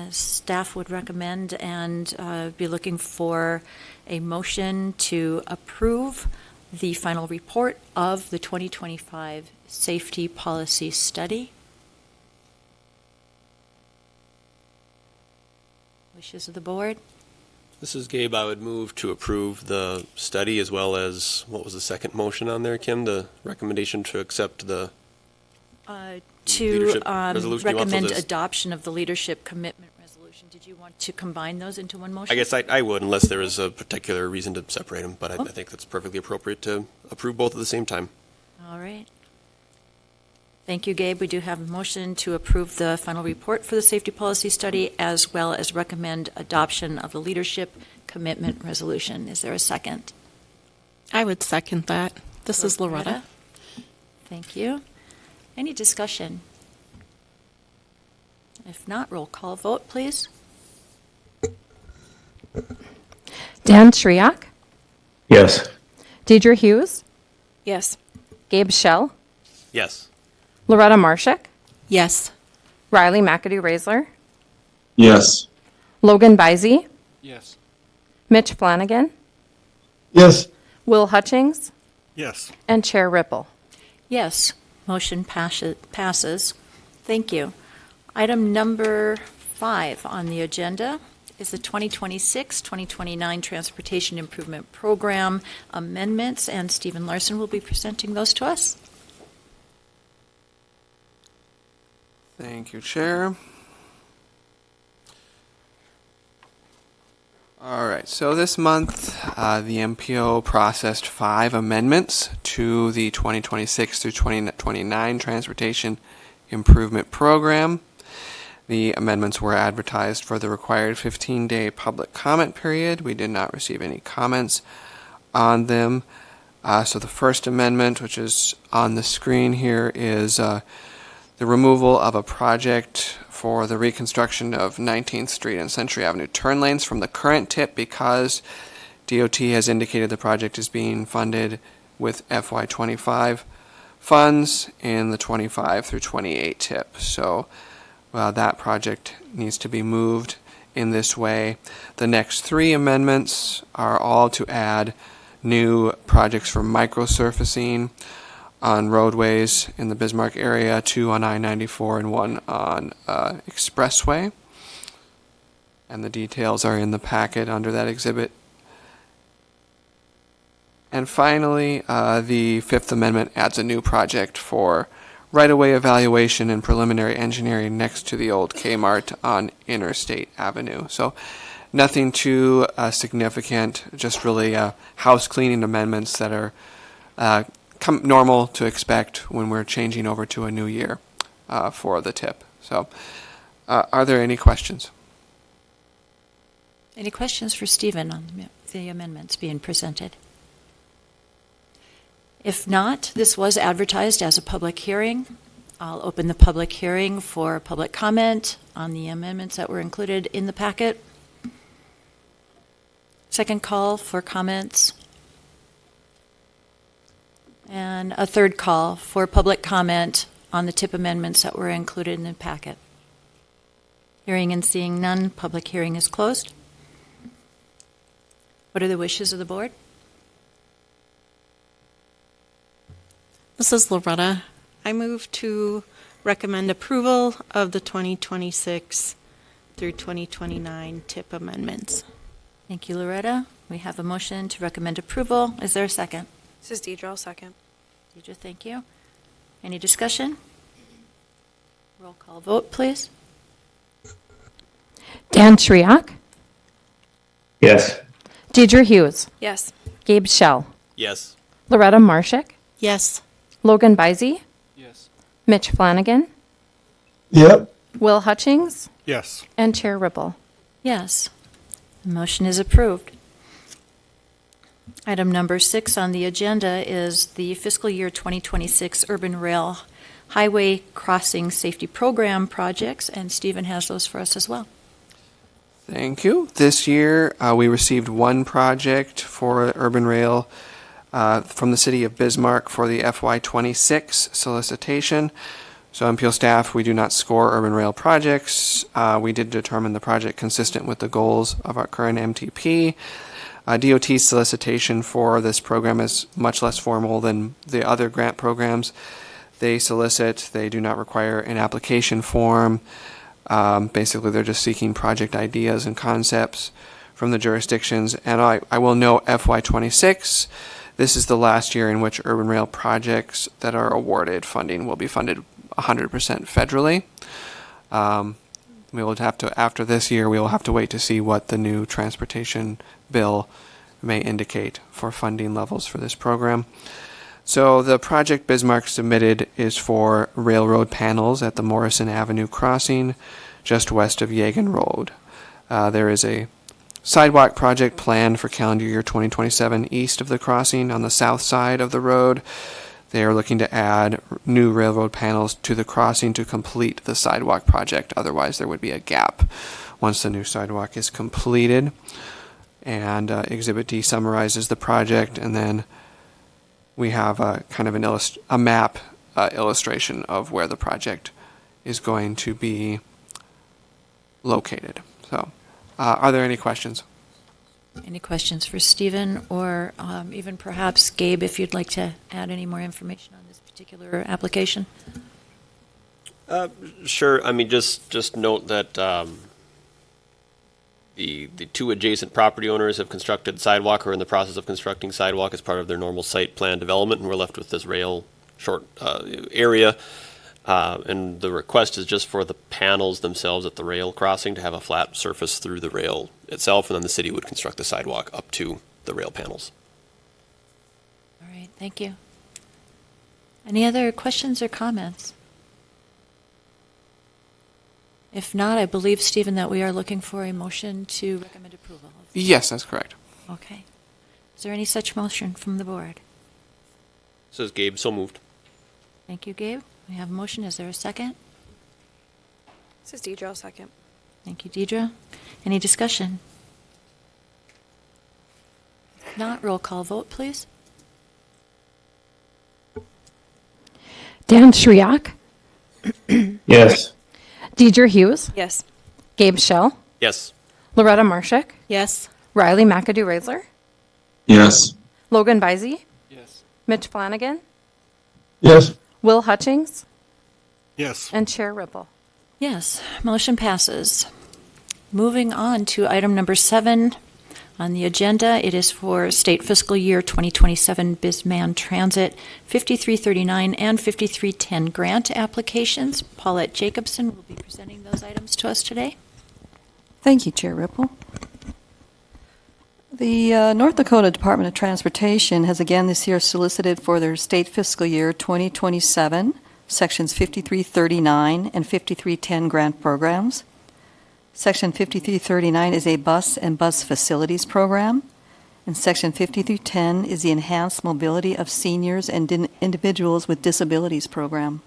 staff would recommend and be looking for a motion to approve the final report of the 2025 Safety Policy Study. Wishes of the board? This is Gabe. I would move to approve the study as well as, what was the second motion on there, Kim? The recommendation to accept the To leadership resolution. You want those recommend as- adoption of the leadership commitment resolution. Did you want to combine those into one motion? I guess I would, unless there is a particular reason to separate them, but I think that's perfectly appropriate to approve both at the same time. All right. Thank you, Gabe. We do have a motion to approve the final report for the safety policy study as well as recommend adoption of the leadership commitment resolution. Is there a second? I would second that. This is Loretta. Thank you. Any discussion? If not, roll call vote, please. Dan Shriak, Yes. Deidre Hughes, Yes. Gabe Shell, Yes. Loretta Marshak, Yes. Riley McAdoo Raisler, Yes. Logan Bizey, Yes. Mitch Flanagan, Yes. Will Hutchings, Yes. and Chair Ripple. Yes, motion passes. Thank you. Item number 5 on the agenda is the 2026-2029 Transportation Improvement Program amendments, and Stephen Larson will be presenting those to us. Thank you, Chair. All right, so this month, the MPO processed 5 amendments to the 2026 through 2029 Transportation Improvement Program. The amendments were advertised for the required 15-day public comment period. We did not receive any comments on them. So the first amendment, which is on the screen here, is the removal of a project for the reconstruction of 19th Street and Century Avenue turn lanes from the current tip because DOT has indicated the project is being funded with FY25 funds in the 25 through 28 tip. So that project needs to be moved in this way. The next three amendments are all to add new projects for microsurfacing on roadways in the Bismarck area, 2 on I-94 and 1 on Expressway. And the details are in the packet under that exhibit. And finally, the Fifth Amendment adds a new project for right-of-way evaluation and preliminary engineering next to the old Kmart on Interstate Avenue. So nothing too significant, just really house cleaning amendments that are normal to expect when we're changing over to a new year for the tip. So are there any questions? Any questions for Stephen on the amendments being presented? If not, this was advertised as a public hearing. I'll open the public hearing for public comment on the amendments that were included in the packet. Second call for comments. And a third call for public comment on the tip amendments that were included in the packet. Hearing and seeing none, public hearing is closed. What are the wishes of the board? This is Loretta. I move to recommend approval of the 2026 through 2029 tip amendments. Thank you, Loretta. We have a motion to recommend approval. Is there a second? This is Deidre, I'll second. Deidre, thank you. Any discussion? Roll call vote, please. Dan Triak, Yes. Deidre Hughes, Yes. Gabe Shell, Yes. Loretta Marshak, Yes. Logan Bisey, Yes. Mitch Flanagan, Yep. Will Hutchings, Yes. and Chair Ripple. Yes. The motion is approved. Item number 6 on the agenda is the fiscal year 2026 Urban Rail Highway Crossing Safety Program projects, and Stephen has those for us as well. Thank you. This year, we received one project for Urban Rail from the city of Bismarck for the FY26 solicitation. So MPO staff, we do not score urban rail projects. We did determine the project consistent with the goals of our current MTP. DOT solicitation for this program is much less formal than the other grant programs. They solicit, they do not require an application form. Basically, they're just seeking project ideas and concepts from the jurisdictions. And I will note FY26, this is the last year in which urban rail projects that are awarded funding will be funded 100% federally. We will have to, after this year, we will have to wait to see what the new transportation bill may indicate for funding levels for this program. So the project Bismarck submitted is for railroad panels at the Morrison Avenue crossing, just west of Yagan Road. There is a sidewalk project planned for calendar year 2027 east of the crossing on the south side of the road. They are looking to add new railroad panels to the crossing to complete the sidewalk project. Otherwise, there would be a gap once the new sidewalk is completed. And Exhibit D summarizes the project, and then we have a kind of a map illustration of where the project is going to be located. So, are there any questions? Any questions for Stephen, or even perhaps Gabe, if you'd like to add any more information on this particular application? Sure. I mean, just note that the two adjacent property owners have constructed sidewalk or in the process of constructing sidewalk as part of their normal site plan development, and we're left with this rail short area. And the request is just for the panels themselves at the rail crossing to have a flat surface through the rail itself, and then the city would construct the sidewalk up to the rail panels. All right, thank you. Any other questions or comments? If not, I believe, Stephen, that we are looking for a motion to recommend approval. Yes, that's correct. Okay. Is there any such motion from the board? Says Gabe, so moved. Thank you, Gabe. We have a motion. Is there a second? This is Deidre, second. Thank you, Deidre. Any discussion? If not, roll call vote, please. Dan Shriak, Yes. Deidre Hughes, Yes. Gabe Shell, Yes. Loretta Marshak, Yes. Riley McAdoo-Raisler, Yes. Logan Bisey, Yes. Mitch Flanagan, Yes. Will Hutchings, Yes. and Chair Ripple. Yes, motion passes. Moving on to item number 7 on the agenda. It is for state fiscal year 2027 Bismarck Transit 5339 and 5310 grant applications. Paulette Jacobson will be presenting those items to us today. Thank you, Chair Ripple. The North Dakota Department of Transportation has again this year solicited for their state fiscal year 2027 Sections 5339 and 5310 grant programs. Section 5339 is a bus and bus facilities program, and Section 5310 is the Enhanced Mobility of Seniors and Individuals with Disabilities program.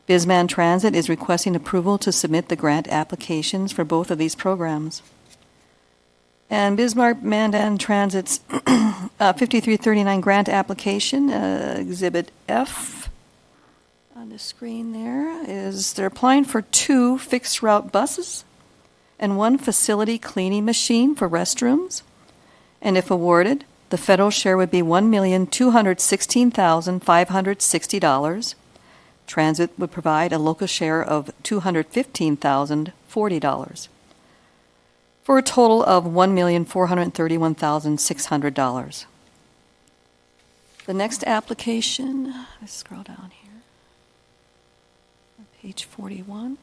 Bismarck Transit is requesting approval to submit the grant applications for both of these programs. And Bismarck-Mandan Transit's 5339 grant application, Exhibit F on the screen there, is they're applying for 2 fixed route buses and 1 facility cleaning machine for restrooms. And if awarded, the federal share would be $1,216,560. Transit would provide a local share of $215,040 for a total of $1,431,600. The next application, let's scroll down here, on page 41.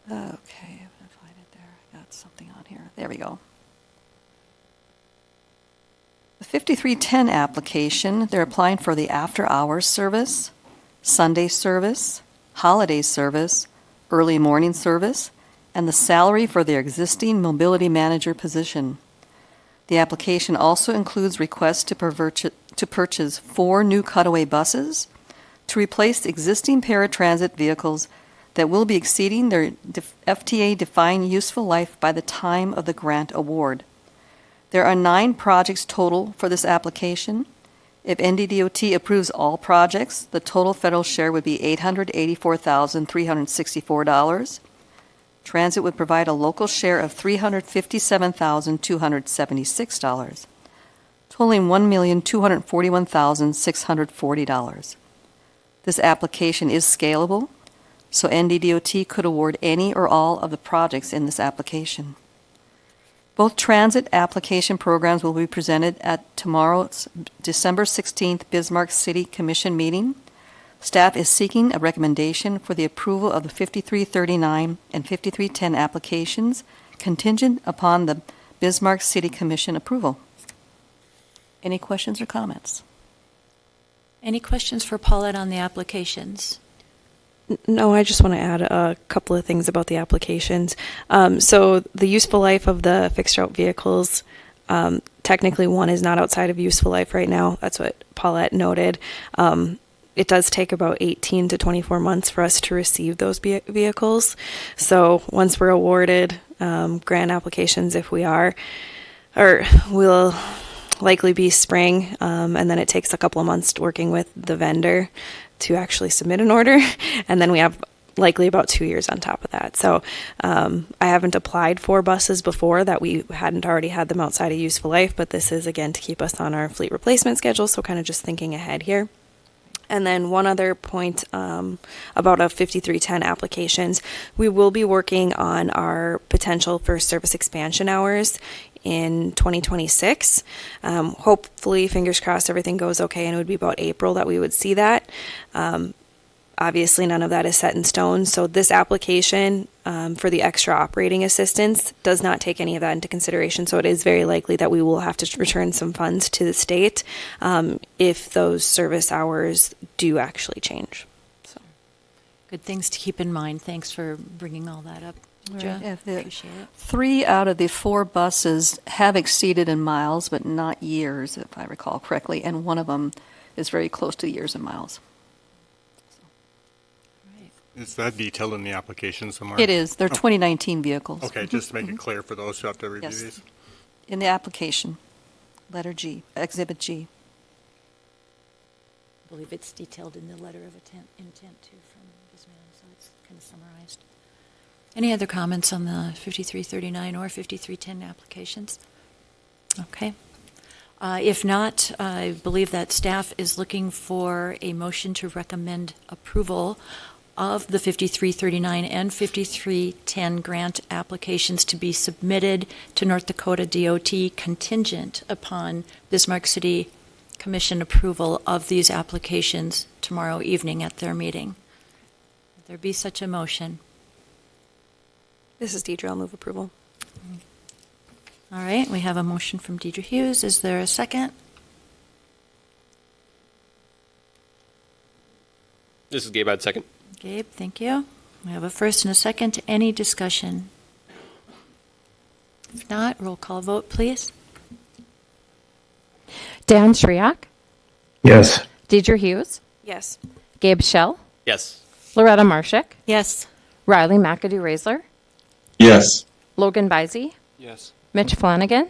Okay, I'm going to find it there. I got something on here. There we go. The 5310 application, they're applying for the after-hours service, Sunday service, holiday service, early morning service, and the salary for their existing mobility manager position. The application also includes requests to purchase 4 new cutaway buses to replace existing paratransit vehicles that will be exceeding their FTA-defined useful life by the time of the grant award. There are 9 projects total for this application. If NDDOT approves all projects, the total federal share would be $884,364. Transit would provide a local share of $357,276, totaling $1,241,640. This application is scalable, so NDDOT could award any or all of the projects in this application. Both transit application programs will be presented at tomorrow's December 16th Bismarck City Commission meeting. Staff is seeking a recommendation for the approval of the 5339 and 5310 applications contingent upon the Bismarck City Commission approval. Any questions or comments? Any questions for Paulette on the applications? No, I just want to add a couple of things about the applications. So the useful life of the fixed route vehicles, technically one is not outside of useful life right now. That's what Paulette noted. It does take about 18 to 24 months for us to receive those vehicles. So once we're awarded grant applications, if we are, or we'll likely be spring, and then it takes a couple of months working with the vendor to actually submit an order, and then we have likely about 2 years on top of that. So I haven't applied for buses before that we hadn't already had them outside of useful life, but this is again to keep us on our fleet replacement schedule, so kind of just thinking ahead here. And then one other point about our 5310 applications, we will be working on our potential for service expansion hours in 2026. Hopefully, fingers crossed, everything goes okay, and it would be about April that we would see that. Obviously, none of that is set in stone. So this application for the extra operating assistance does not take any of that into consideration. So it is very likely that we will have to return some funds to the state if those service hours do actually change. So. Good things to keep in mind. Thanks for bringing all that up, Joe, If the- appreciate it. 3 out of the 4 buses have exceeded in miles, but not years, if I recall correctly, and one of them is very close to years and miles. Is that detailed in the application somewhere? It is. They're 2019 vehicles. Okay, just to make it clear for those who have to review Yes. these. In the application, letter G, Exhibit G. I believe it's detailed in the letter of intent too from Bismarck, so it's kind of summarized. Any other comments on the 5339 or 5310 applications? Okay. If not, I believe that staff is looking for a motion to recommend approval of the 5339 and 5310 grant applications to be submitted to North Dakota DOT contingent upon Bismarck City Commission approval of these applications tomorrow evening at their meeting. Would there be such a motion? This is Deidre. I'll move approval. All right, we have a motion from Deidre Hughes. Is there a second? This is Gabe, I'd second. Gabe, thank you. We have a first and a second. Any discussion? If not, roll call vote, please. Dan Shriak, Yes. Deidre Hughes, Yes. Gabe Shell, Yes. Loretta Marshak, Yes. Riley McAdoo Raisler, Yes. Logan Bisey, Yes. Mitch Flanagan,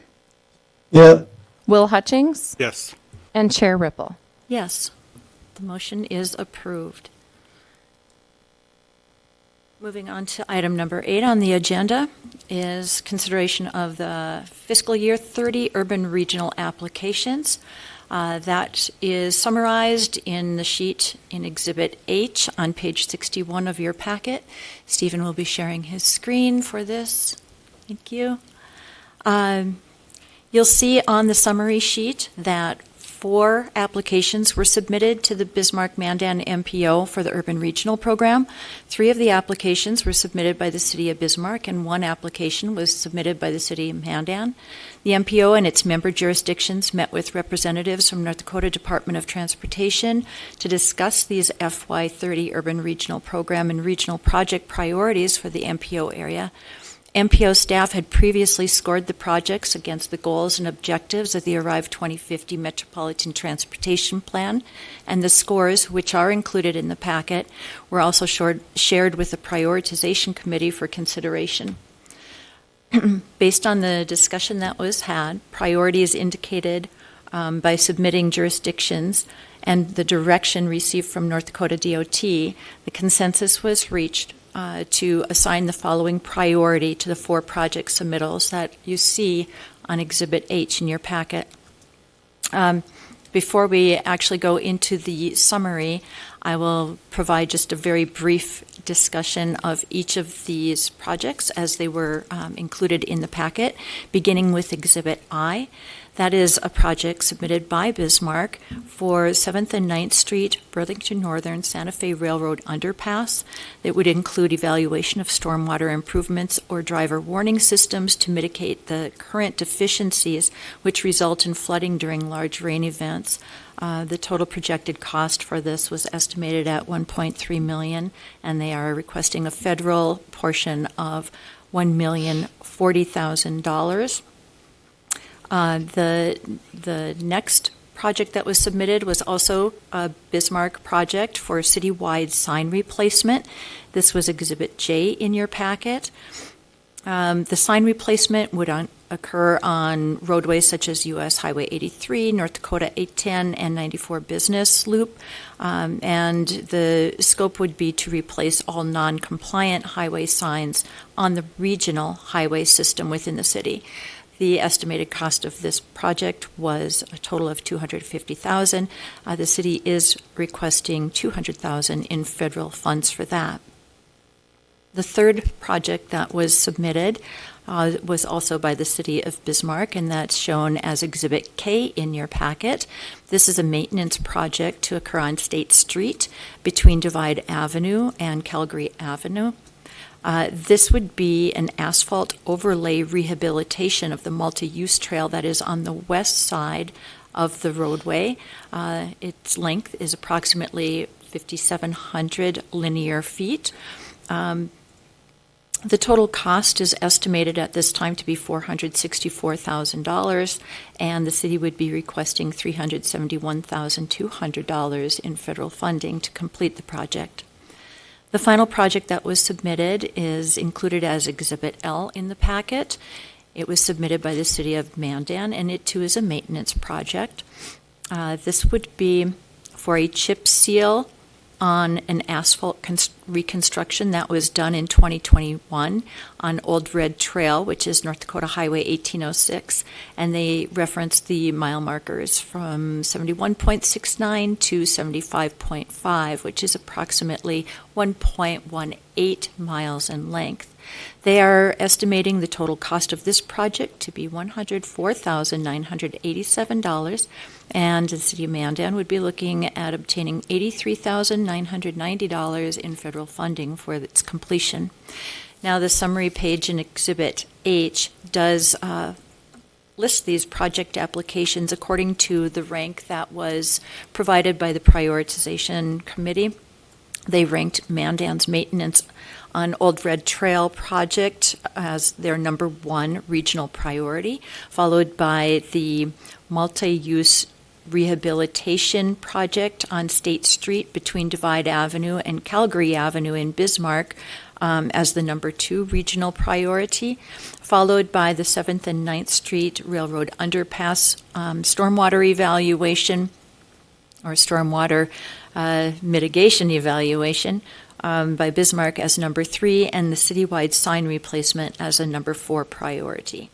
Yeah. Will Hutchings, Yes. and Chair Ripple. Yes, the motion is approved. Moving on to item number 8 on the agenda is consideration of the fiscal year 30 urban regional applications. That is summarized in the sheet in Exhibit H on page 61 of your packet. Stephen will be sharing his screen for this. Thank you. You'll see on the summary sheet that 4 applications were submitted to the Bismarck-Mandan MPO for the Urban Regional Program. 3 of the applications were submitted by the City of Bismarck, and 1 application was submitted by the City of Mandan. The MPO and its member jurisdictions met with representatives from North Dakota Department of Transportation to discuss these FY30 Urban Regional Program and regional project priorities for the MPO area. MPO staff had previously scored the projects against the goals and objectives of the Arrive 2050 Metropolitan Transportation Plan, and the scores, which are included in the packet, were also shared with the Prioritization Committee for consideration. Based on the discussion that was had, priorities indicated by submitting jurisdictions and the direction received from North Dakota DOT, the consensus was reached to assign the following priority to the 4 project submittals that you see on Exhibit H in your packet. Before we actually go into the summary, I will provide just a very brief discussion of each of these projects as they were included in the packet, beginning with Exhibit I. That is a project submitted by Bismarck for 7th and 9th Street, Burlington Northern Santa Fe Railroad underpass. That would include evaluation of stormwater improvements or driver warning systems to mitigate the current deficiencies which result in flooding during large rain events. The total projected cost for this was estimated at $1.3 million, and they are requesting a federal portion of $1,040,000. The next project that was submitted was also a Bismarck project for citywide sign replacement. This was Exhibit J in your packet. The sign replacement would occur on roadways such as U.S. Highway 83, North Dakota 810, and 94 Business Loop. And the scope would be to replace all non-compliant highway signs on the regional highway system within the city. The estimated cost of this project was a total of $250,000. The city is requesting $200,000 in federal funds for that. The third project that was submitted was also by the City of Bismarck, and that's shown as Exhibit K in your packet. This is a maintenance project to occur on State Street between Divide Avenue and Calgary Avenue. This would be an asphalt overlay rehabilitation of the multi-use trail that is on the west side of the roadway. Its length is approximately 5,700 linear feet. The total cost is estimated at this time to be $464,000, and the city would be requesting $371,200 in federal funding to complete the project. The final project that was submitted is included as Exhibit L in the packet. It was submitted by the City of Mandan, and it too is a maintenance project. This would be for a chip seal on an asphalt reconstruction that was done in 2021 on Old Red Trail, which is North Dakota Highway 1806, and they reference the mile markers from 71.69 to 75.5, which is approximately 1.18 miles in length. They are estimating the total cost of this project to be $104,987, and the City of Mandan would be looking at obtaining $83,990 in federal funding for its completion. Now, the summary page in Exhibit H does list these project applications according to the rank that was provided by the Prioritization Committee. They ranked Mandan's maintenance on Old Red Trail project as their number one regional priority, followed by the multi-use rehabilitation project on State Street between Divide Avenue and Calgary Avenue in Bismarck as the number two regional priority, followed by the 7th and 9th Street Railroad Underpass stormwater evaluation or stormwater mitigation evaluation by Bismarck as number 3, and the citywide sign replacement as a number 4 priority.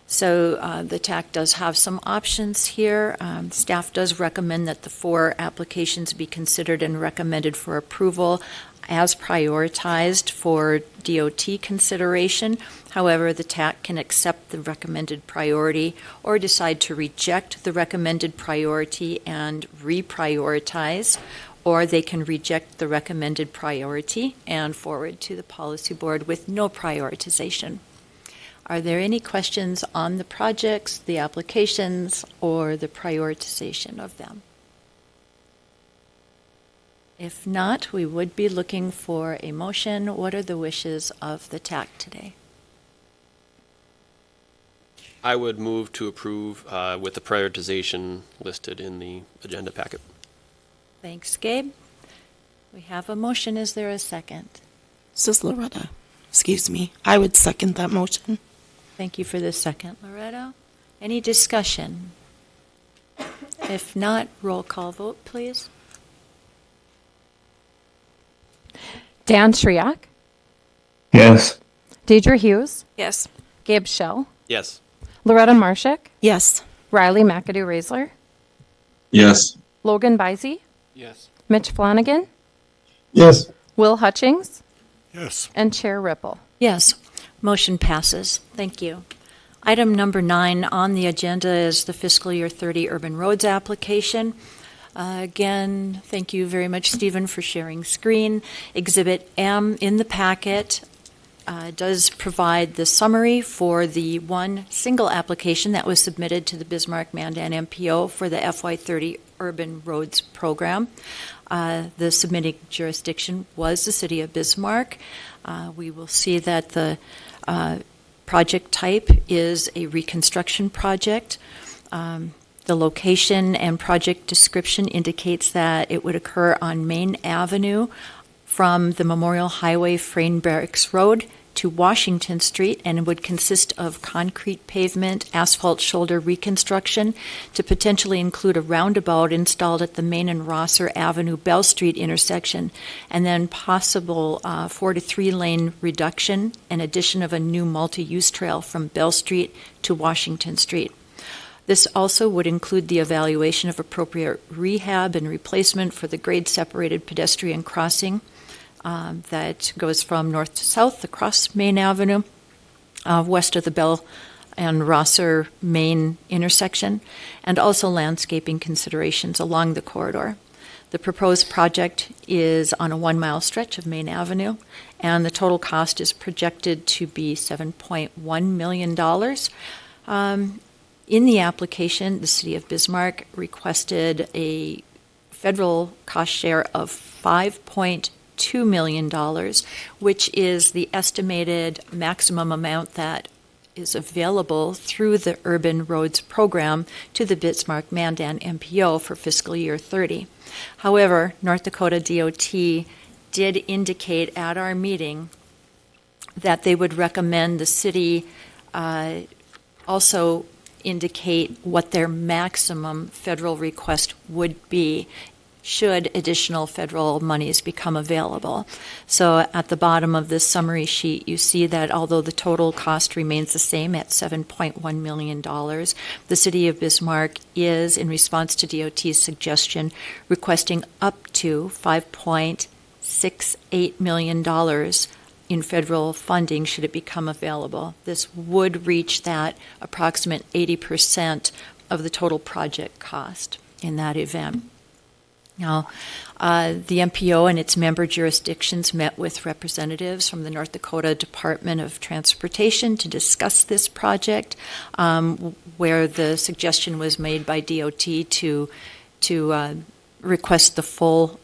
So the TAC does have some options here. Staff does recommend that the 4 applications be considered and recommended for approval as prioritized for DOT consideration. However, the TAC can accept the recommended priority or decide to reject the recommended priority and reprioritize, or they can reject the recommended priority and forward to the policy board with no prioritization. Are there any questions on the projects, the applications, or the prioritization of them? If not, we would be looking for a motion. What are the wishes of the TAC today? I would move to approve with the prioritization listed in the agenda packet. Thanks, Gabe. We have a motion. Is there a second? This is Loretta. Excuse me. I would second that motion. Thank you for the second, Loretto. Any discussion? If not, roll call vote, please. Dan Shriak, Yes. Deidre Hughes, Yes. Gabe Schell, Yes. Loretta Marshak, Yes. Riley McAdoo-Raisler, Yes. Logan Bisey, Yes. Mitch Flanagan, Yes. Will Hutchings, Yes. and Chair Ripple. Yes, motion passes. Thank you. Item number 9 on the agenda is the fiscal year 30 urban roads application. Again, thank you very much, Stephen, for sharing screen. Exhibit M in the packet does provide the summary for the one single application that was submitted to the Bismarck-Mandan MPO for the FY30 Urban Roads Program. The submitting jurisdiction was the City of Bismarck. We will see that the project type is a reconstruction project. The location and project description indicates that it would occur on Main Avenue from the Memorial Highway Frayne Barracks Road to Washington Street, and it would consist of concrete pavement, asphalt shoulder reconstruction to potentially include a roundabout installed at the Main and Rosser Avenue Bell Street intersection, and then possible 4 to 3 lane reduction and addition of a new multi-use trail from Bell Street to Washington Street. This also would include the evaluation of appropriate rehab and replacement for the grade-separated pedestrian crossing that goes from north to south across Main Avenue, west of the Bell and Rosser Main intersection, and also landscaping considerations along the corridor. The proposed project is on a 1-mile stretch of Main Avenue, and the total cost is projected to be $7.1 million. In the application, the City of Bismarck requested a federal cost share of $5.2 $2 million, which is the estimated maximum amount that is available through the Urban Roads Program to the Bismarck-Mandan MPO for fiscal year 30. However, North Dakota DOT did indicate at our meeting that they would recommend the city also indicate what their maximum federal request would be should additional federal monies become available. So at the bottom of this summary sheet, you see that although the total cost remains the same at $7.1 million, the city of Bismarck is, in response to DOT's suggestion, requesting up to $5.68 million in federal funding should it become available. This would reach that approximate 80% of the total project cost in that event. Now, the MPO and its member jurisdictions met with representatives from the North Dakota Department of Transportation to discuss this project, where the suggestion was made by DOT to request the full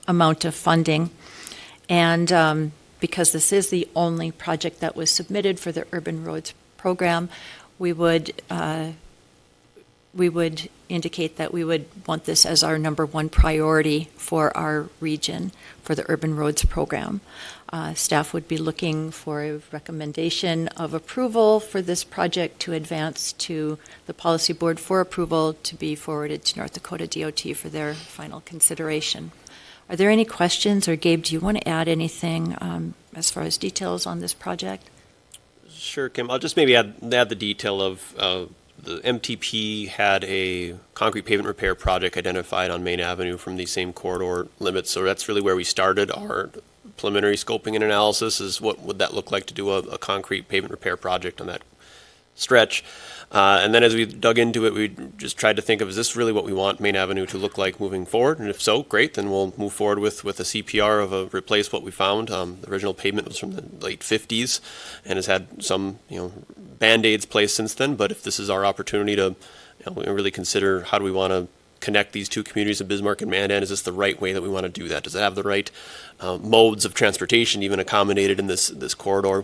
amount of funding. And because this is the only project that was submitted for the Urban Roads Program, we would indicate that we would want this as our number one priority for our region for the Urban Roads Program. Staff would be looking for a recommendation of approval for this project to advance to the Policy Board for approval to be forwarded to North Dakota DOT for their final consideration. Are there any questions, or Gabe, do you want to add anything as far as details on this project? Sure, Kim. I'll just maybe add the detail of the MTP had a concrete pavement repair project identified on Main Avenue from these same corridor limits. So that's really where we started our preliminary scoping and analysis, is what would that look like to do a concrete pavement repair project on that stretch. And then as we dug into it, we just tried to think of, is this really what we want Main Avenue to look like moving forward? And if so, great, then we'll move forward with a CPR of replace what we found. The original pavement was from the late 50s and has had some, Band-Aids placed since then. But if this is our opportunity to really consider, how do we want to connect these two communities of Bismarck and Mandan? Is this the right way that we want to do that? Does it have the right modes of transportation even accommodated in this corridor?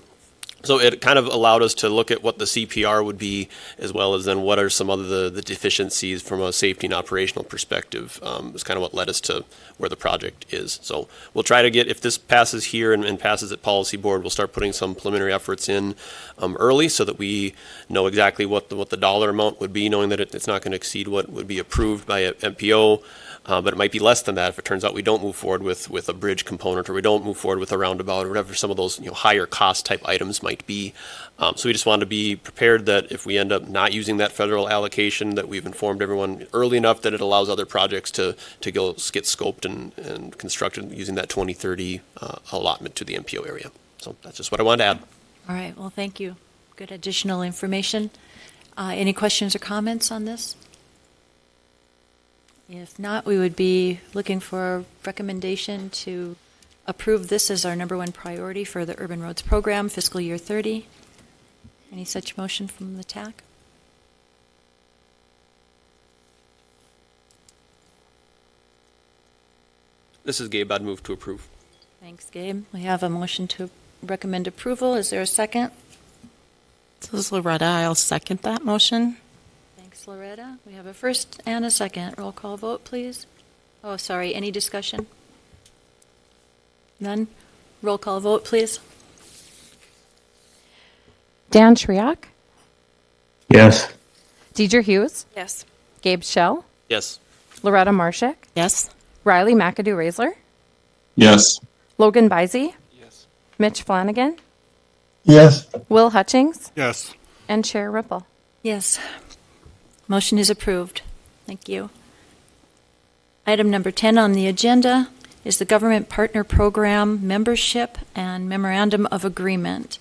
So it kind of allowed us to look at what the CPR would be, as well as then what are some of the deficiencies from a safety and operational perspective. Is kind of what led us to where the project is. So we'll try to get, if this passes here and passes at Policy Board, we'll start putting some preliminary efforts in early so that we know exactly what the dollar amount would be, knowing that it's not going to exceed what would be approved by a MPO. But it might be less than that if it turns out we don't move forward with a bridge component, or we don't move forward with a roundabout, or whatever some of those higher cost type items might be. So we just wanted to be prepared that if we end up not using that federal allocation, that we've informed everyone early enough that it allows other projects to get scoped and constructed using that 2030 allotment to the MPO area. So that's just what I wanted to add. All right, well, thank you. Good additional information. Any questions or comments on this? If not, we would be looking for a recommendation to approve this as our number one priority for the Urban Roads Program, fiscal year 30. Any such motion from the TAC? This is Gabe. I'd move to approve. Thanks, Gabe. We have a motion to recommend approval. Is there a second? This is Loretta. I'll second that motion. Thanks, Loretta. We have a first and a second. Roll call vote, please. Oh, sorry. Any discussion? None? Roll call vote, please. Dan Triak, Yes. Deidre Hughes, Yes. Gabe Schell, Yes. Loretta Marshak, Yes. Riley McAdoo-Raisler, Yes. Logan Bisey, Yes. Mitch Flanagan, Yes. Will Hutchings, Yes. and Chair Ripple. Yes. Motion is approved. Thank you. Item number 10 on the agenda is the Government Partner Program Membership and Memorandum of Agreement.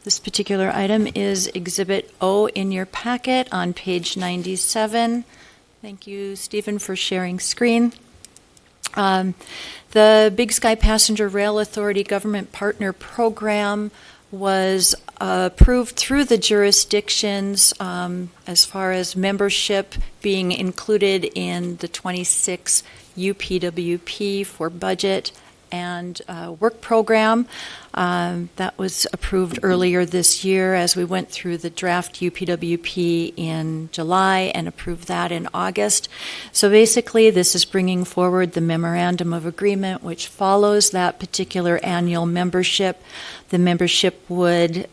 This particular item is Exhibit O in your packet on page 97. Thank you, Stephen, for sharing screen. The Big Sky Passenger Rail Authority Government Partner Program was approved through the jurisdictions as far as membership being included in the 26 UPWP for budget and work program. That was approved earlier this year as we went through the draft UPWP in July and approved that in August. So basically, this is bringing forward the memorandum of agreement, which follows that particular annual membership. The membership would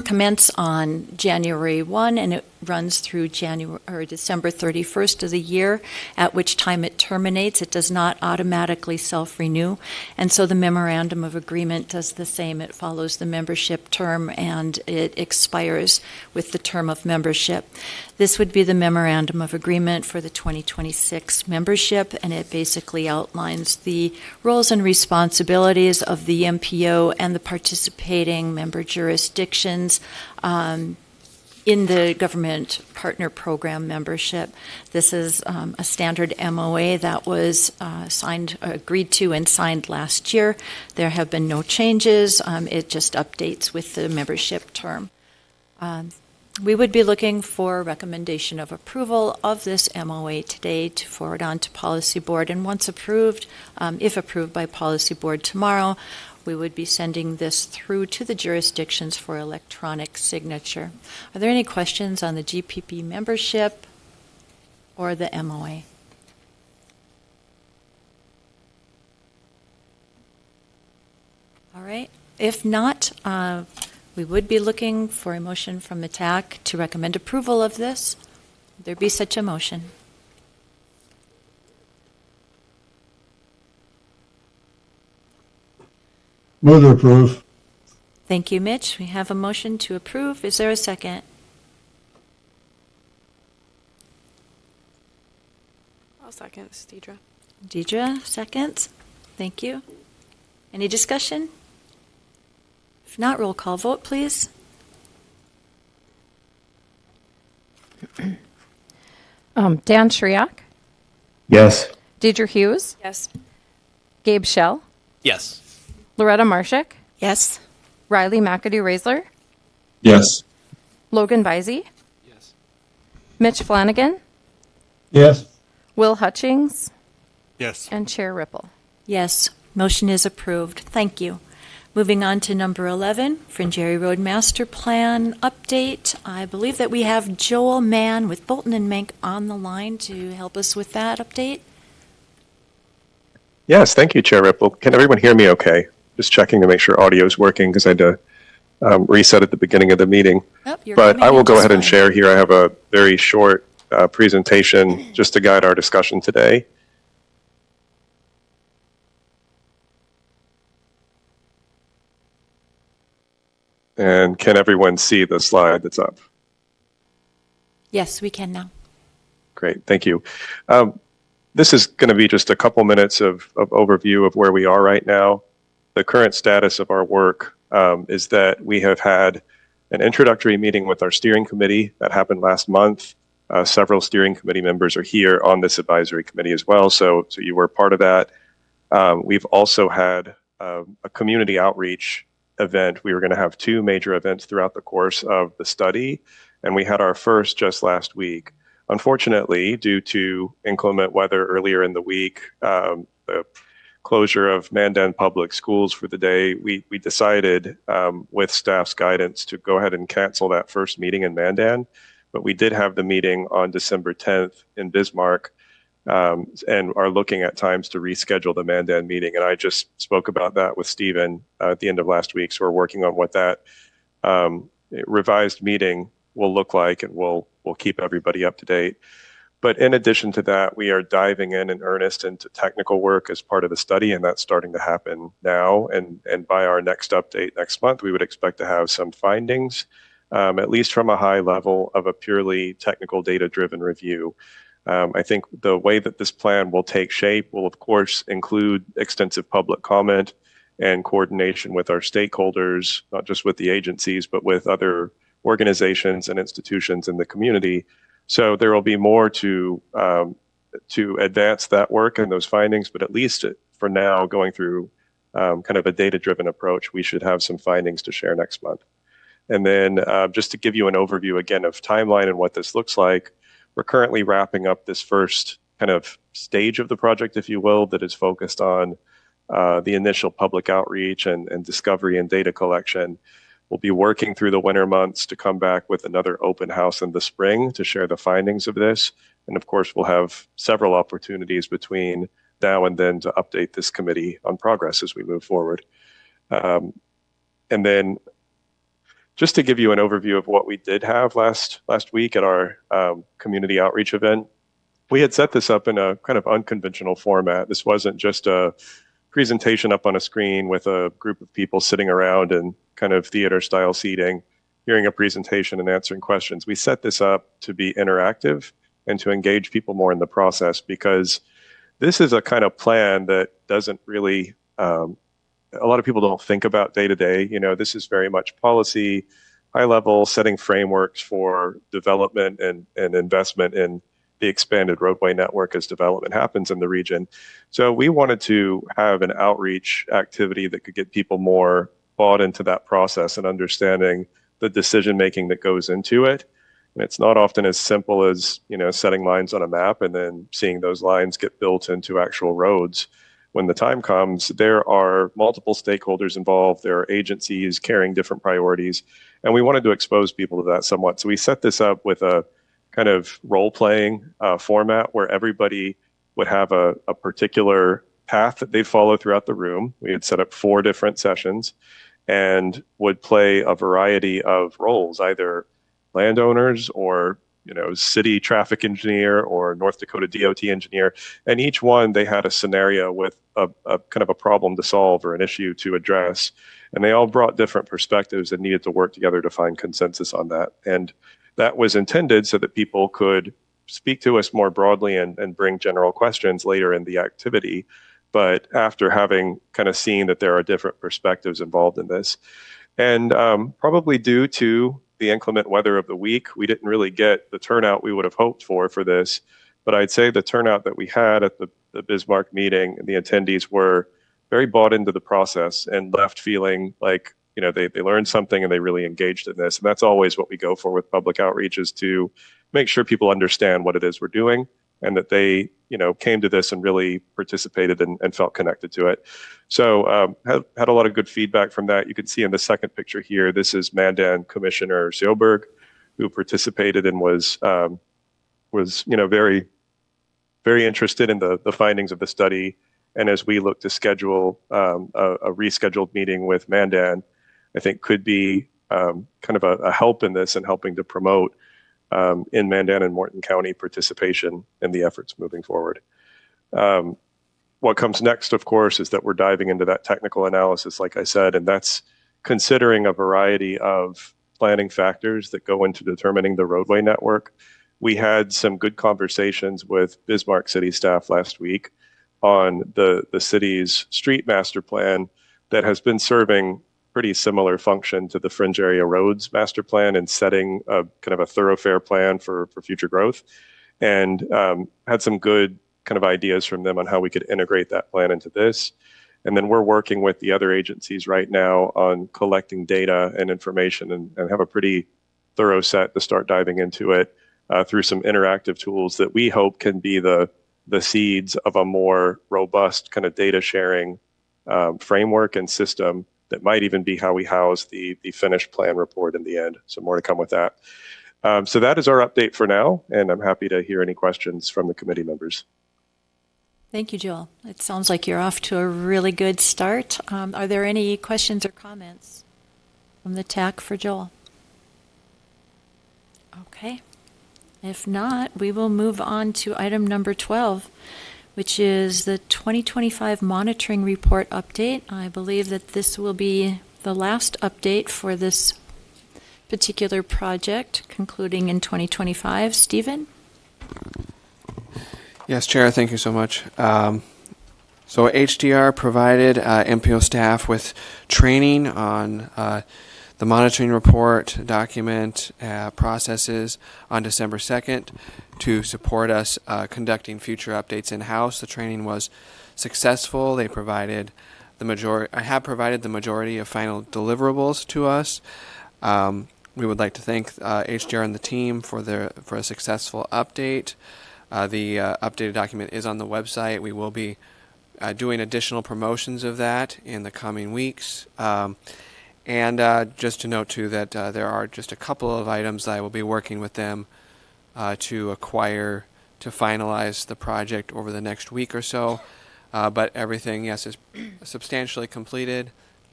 commence on January 1, and it runs through December 31st of the year, at which time it terminates. It does not automatically self-renew, and so the memorandum of agreement does the same. It follows the membership term, and it expires with the term of membership. This would be the memorandum of agreement for the 2026 membership, and it basically outlines the roles and responsibilities of the MPO and the participating member jurisdictions in the government partner program membership. This is a standard MOA that was agreed to and signed last year. There have been no changes. It just updates with the membership term. We would be looking for recommendation of approval of this MOA today to forward on to Policy Board. And once approved, if approved by Policy Board tomorrow, we would be sending this through to the jurisdictions for electronic signature. Are there any questions on the GPP membership or the MOA? All right. If not, we would be looking for a motion from the TAC to recommend approval of this. Would there be such a motion? Move to approve. Thank you, Mitch. We have a motion to approve. Is there a second? I'll second. This is Deidre. Deidre, seconds. Thank you. Any discussion? If not, roll call vote, please. Dan Shriak, Yes. Deidre Hughes, Yes. Gabe Shell, Yes. Loretta Marshak, Yes. Riley McAdoo-Raisler, Yes. Logan Bisey, Yes. Mitch Flanagan, Yes. Will Hutchings, Yes. and Chair Ripple. Yes, motion is approved. Thank you. Moving on to number 11, Fringeri Road Master Plan update. I believe that we have Joel Mann with Bolton and Menk on the line to help us with that update. Yes, thank you, Chair Ripple. Can everyone hear me okay? Just checking to make sure audio is working because I had to reset at the beginning of the meeting. Yep, you're But coming I will in go just ahead and fine. share here. I have a very short presentation just to guide our discussion today. And can everyone see the slide that's up? Yes, we can now. Great, thank you. This is going to be just a couple minutes of overview of where we are right now. The current status of our work is that we have had an introductory meeting with our steering committee that happened last month. Several steering committee members are here on this advisory committee as well, so you were part of that. We've also had a community outreach event. We were going to have two major events throughout the course of the study, and we had our first just last week. Unfortunately, due to inclement weather earlier in the week, the closure of Mandan Public Schools for the day, we decided with staff's guidance to go ahead and cancel that first meeting in Mandan. But we did have the meeting on December 10th in Bismarck and are looking at times to reschedule the Mandan meeting. And I just spoke about that with Stephen at the end of last week. So we're working on what that revised meeting will look like, and we'll keep everybody up to date. But in addition to that, we are diving in earnest into technical work as part of the study, and that's starting to happen now. And by our next update next month, we would expect to have some findings, at least from a high level of a purely technical data-driven review. I think the way that this plan will take shape will, of course, include extensive public comment and coordination with our stakeholders, not just with the agencies, but with other organizations and institutions in the community. So there will be more to advance that work and those findings, but at least for now, going through kind of a data-driven approach, we should have some findings to share next month. And then just to give you an overview again of timeline and what this looks like, we're currently wrapping up this first kind of stage of the project, if you will, that is focused on the initial public outreach and discovery and data collection. We'll be working through the winter months to come back with another open house in the spring to share the findings of this. And of course, we'll have several opportunities between now and then to update this committee on progress as we move forward. And then just to give you an overview of what we did have last week at our community outreach event, we had set this up in a kind of unconventional format. This wasn't just a presentation up on a screen with a group of people sitting around in kind of theater style seating, hearing a presentation and answering questions. We set this up to be interactive and to engage people more in the process, because this is a kind of plan that doesn't really, a lot of people don't think about day to day. You know, this is very much policy, high level, setting frameworks for development and investment in the expanded roadway network as development happens in the region. So we wanted to have an outreach activity that could get people more bought into that process and understanding the decision making that goes into it. And it's not often as simple as, you know, setting lines on a map and then seeing those lines get built into actual roads. When the time comes, there are multiple stakeholders involved. There are agencies carrying different priorities. And we wanted to expose people to that somewhat. So we set this up with a kind of role-playing format where everybody would have a particular path that they'd follow throughout the room. We had set up 4 different sessions and would play a variety of roles, either landowners or, you know, city traffic engineer or North Dakota DOT engineer. And each one, they had a scenario with a kind of a problem to solve or an issue to address. And they all brought different perspectives and needed to work together to find consensus on that. And that was intended so that people could speak to us more broadly and bring general questions later in the activity. But after having kind of seen that there are different perspectives involved in this, and probably due to the inclement weather of the week, we didn't really get the turnout we would have hoped for this. But I'd say the turnout that we had at the Bismarck meeting, and the attendees were very bought into the process and left feeling like, you know, they learned something and they really engaged in this. And that's always what we go for with public outreach, is to make sure people understand what it is we're doing and that they, you know, came to this and really participated and felt connected to it. So had a lot of good feedback from that. You can see in the second picture here, this is Mandan Commissioner Sjoberg, who participated and was you know, very, very interested in the findings of the study. And as we look to schedule a rescheduled meeting with Mandan, I think could be kind of a help in this and helping to promote in Mandan and Morton County participation in the efforts moving forward. What comes next, of course, is that we're diving into that technical analysis, like I said, and that's considering a variety of planning factors that go into determining the roadway network. We had some good conversations with Bismarck City staff last week on the city's street master plan that has been serving pretty similar function to the Fringe Area Roads master plan and setting a kind of a thoroughfare plan for future growth, and had some good kind of ideas from them on how we could integrate that plan into this. And then we're working with the other agencies right now on collecting data and information and have a pretty thorough set to start diving into it through some interactive tools that we hope can be the seeds of a more robust kind of data sharing framework and system that might even be how we house the finished plan report in the end. So more to come with that. So that is our update for now, and I'm happy to hear any questions from the committee members. Thank you, Joel. It sounds like you're off to a really good start. Are there any questions or comments from the TAC for Joel? Okay. If not, we will move on to item number 12, which is the 2025 monitoring report update. I believe that this will be the last update for this particular project, concluding in 2025. Stephen? Yes, Chair, thank you so much. So HDR provided MPO staff with training on the monitoring report document processes on December 2nd to support us conducting future updates in-house. The training was successful. They provided I have provided the majority of final deliverables to us. We would like to thank HDR and the team for a successful update. The updated document is on the website. We will be doing additional promotions of that in the coming weeks. And just to note, too, that there are just a couple of items that I will be working with them to acquire to finalize the project over the next week or so. But everything, yes, is substantially completed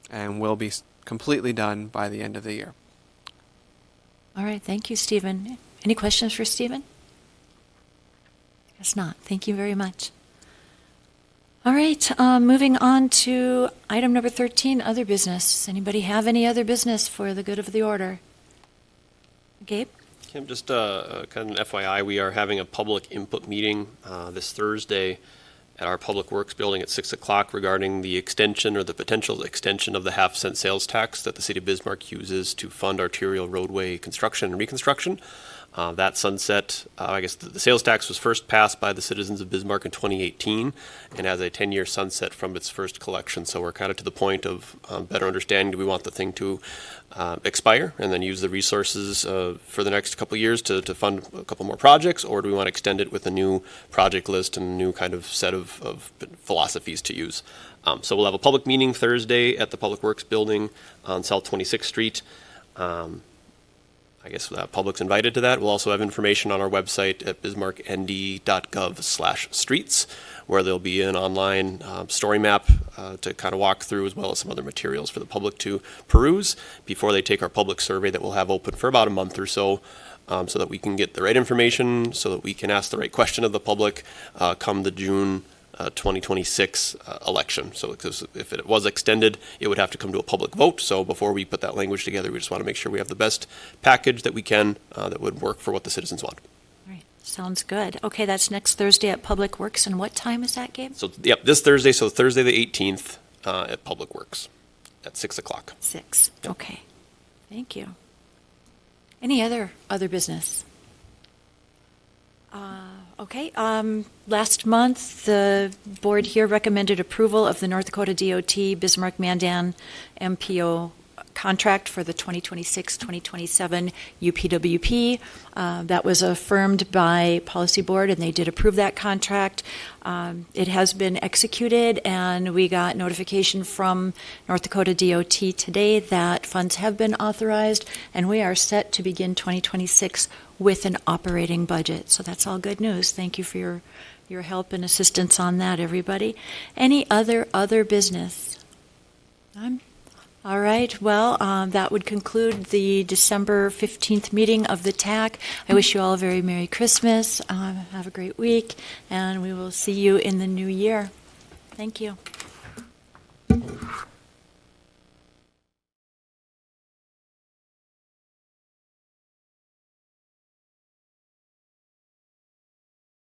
and will be completely done by the end of the year. All right, thank you, Stephen. Any questions for Stephen? Guess not. Thank you very much. All right, moving on to item number 13, other business. Does anybody have any other business for the good of the order? Gabe? Kim, just kind of an FYI, we are having a public input meeting this Thursday at our Public Works building at 6 o'clock regarding the extension or the potential extension of the half-cent sales tax that the city of Bismarck uses to fund arterial roadway construction and reconstruction. That sunset, I guess the sales tax was first passed by the citizens of Bismarck in 2018 and has a 10-year sunset from its first collection. So we're kind of to the point of better understanding, do we want the thing to expire and then use the resources for the next couple of years to fund a couple more projects, or do we want to extend it with a new project list and a new kind of set of philosophies to use? So we'll have a public meeting Thursday at the Public Works building on South 26th Street. I guess public's invited to that. We'll also have information on our website at bismarcknd.gov/streets, where there'll be an online story map to kind of walk through, as well as some other materials for the public to peruse before they take our public survey that we'll have open for about a month or so, so that we can get the right information, so that we can ask the right question of the public come the June 2026 election. So if it was extended, it would have to come to a public vote. So before we put that language together, we just want to make sure we have the best package that we can that would work for what the citizens want. All right, sounds good. Okay, that's next Thursday at Public Works. And what time is that, Gabe? So, yep, this Thursday, so Thursday the 18th at Public Works at 6 o'clock. 6. Yep. Okay, thank you. Any other business? Okay, last month, the board here recommended approval of the North Dakota DOT Bismarck-Mandan MPO contract for the 2026-2027 UPWP. That was affirmed by Policy Board, and they did approve that contract. It has been executed, and we got notification from North Dakota DOT today that funds have been authorized, and we are set to begin 2026 with an operating budget. So that's all good news. Thank you for your help and assistance on that, everybody. Any other business? None? All right, well, that would conclude the December 15th meeting of the TAC. I wish you all a very Merry Christmas. Have a great week, and we will see you in the new year. Thank you.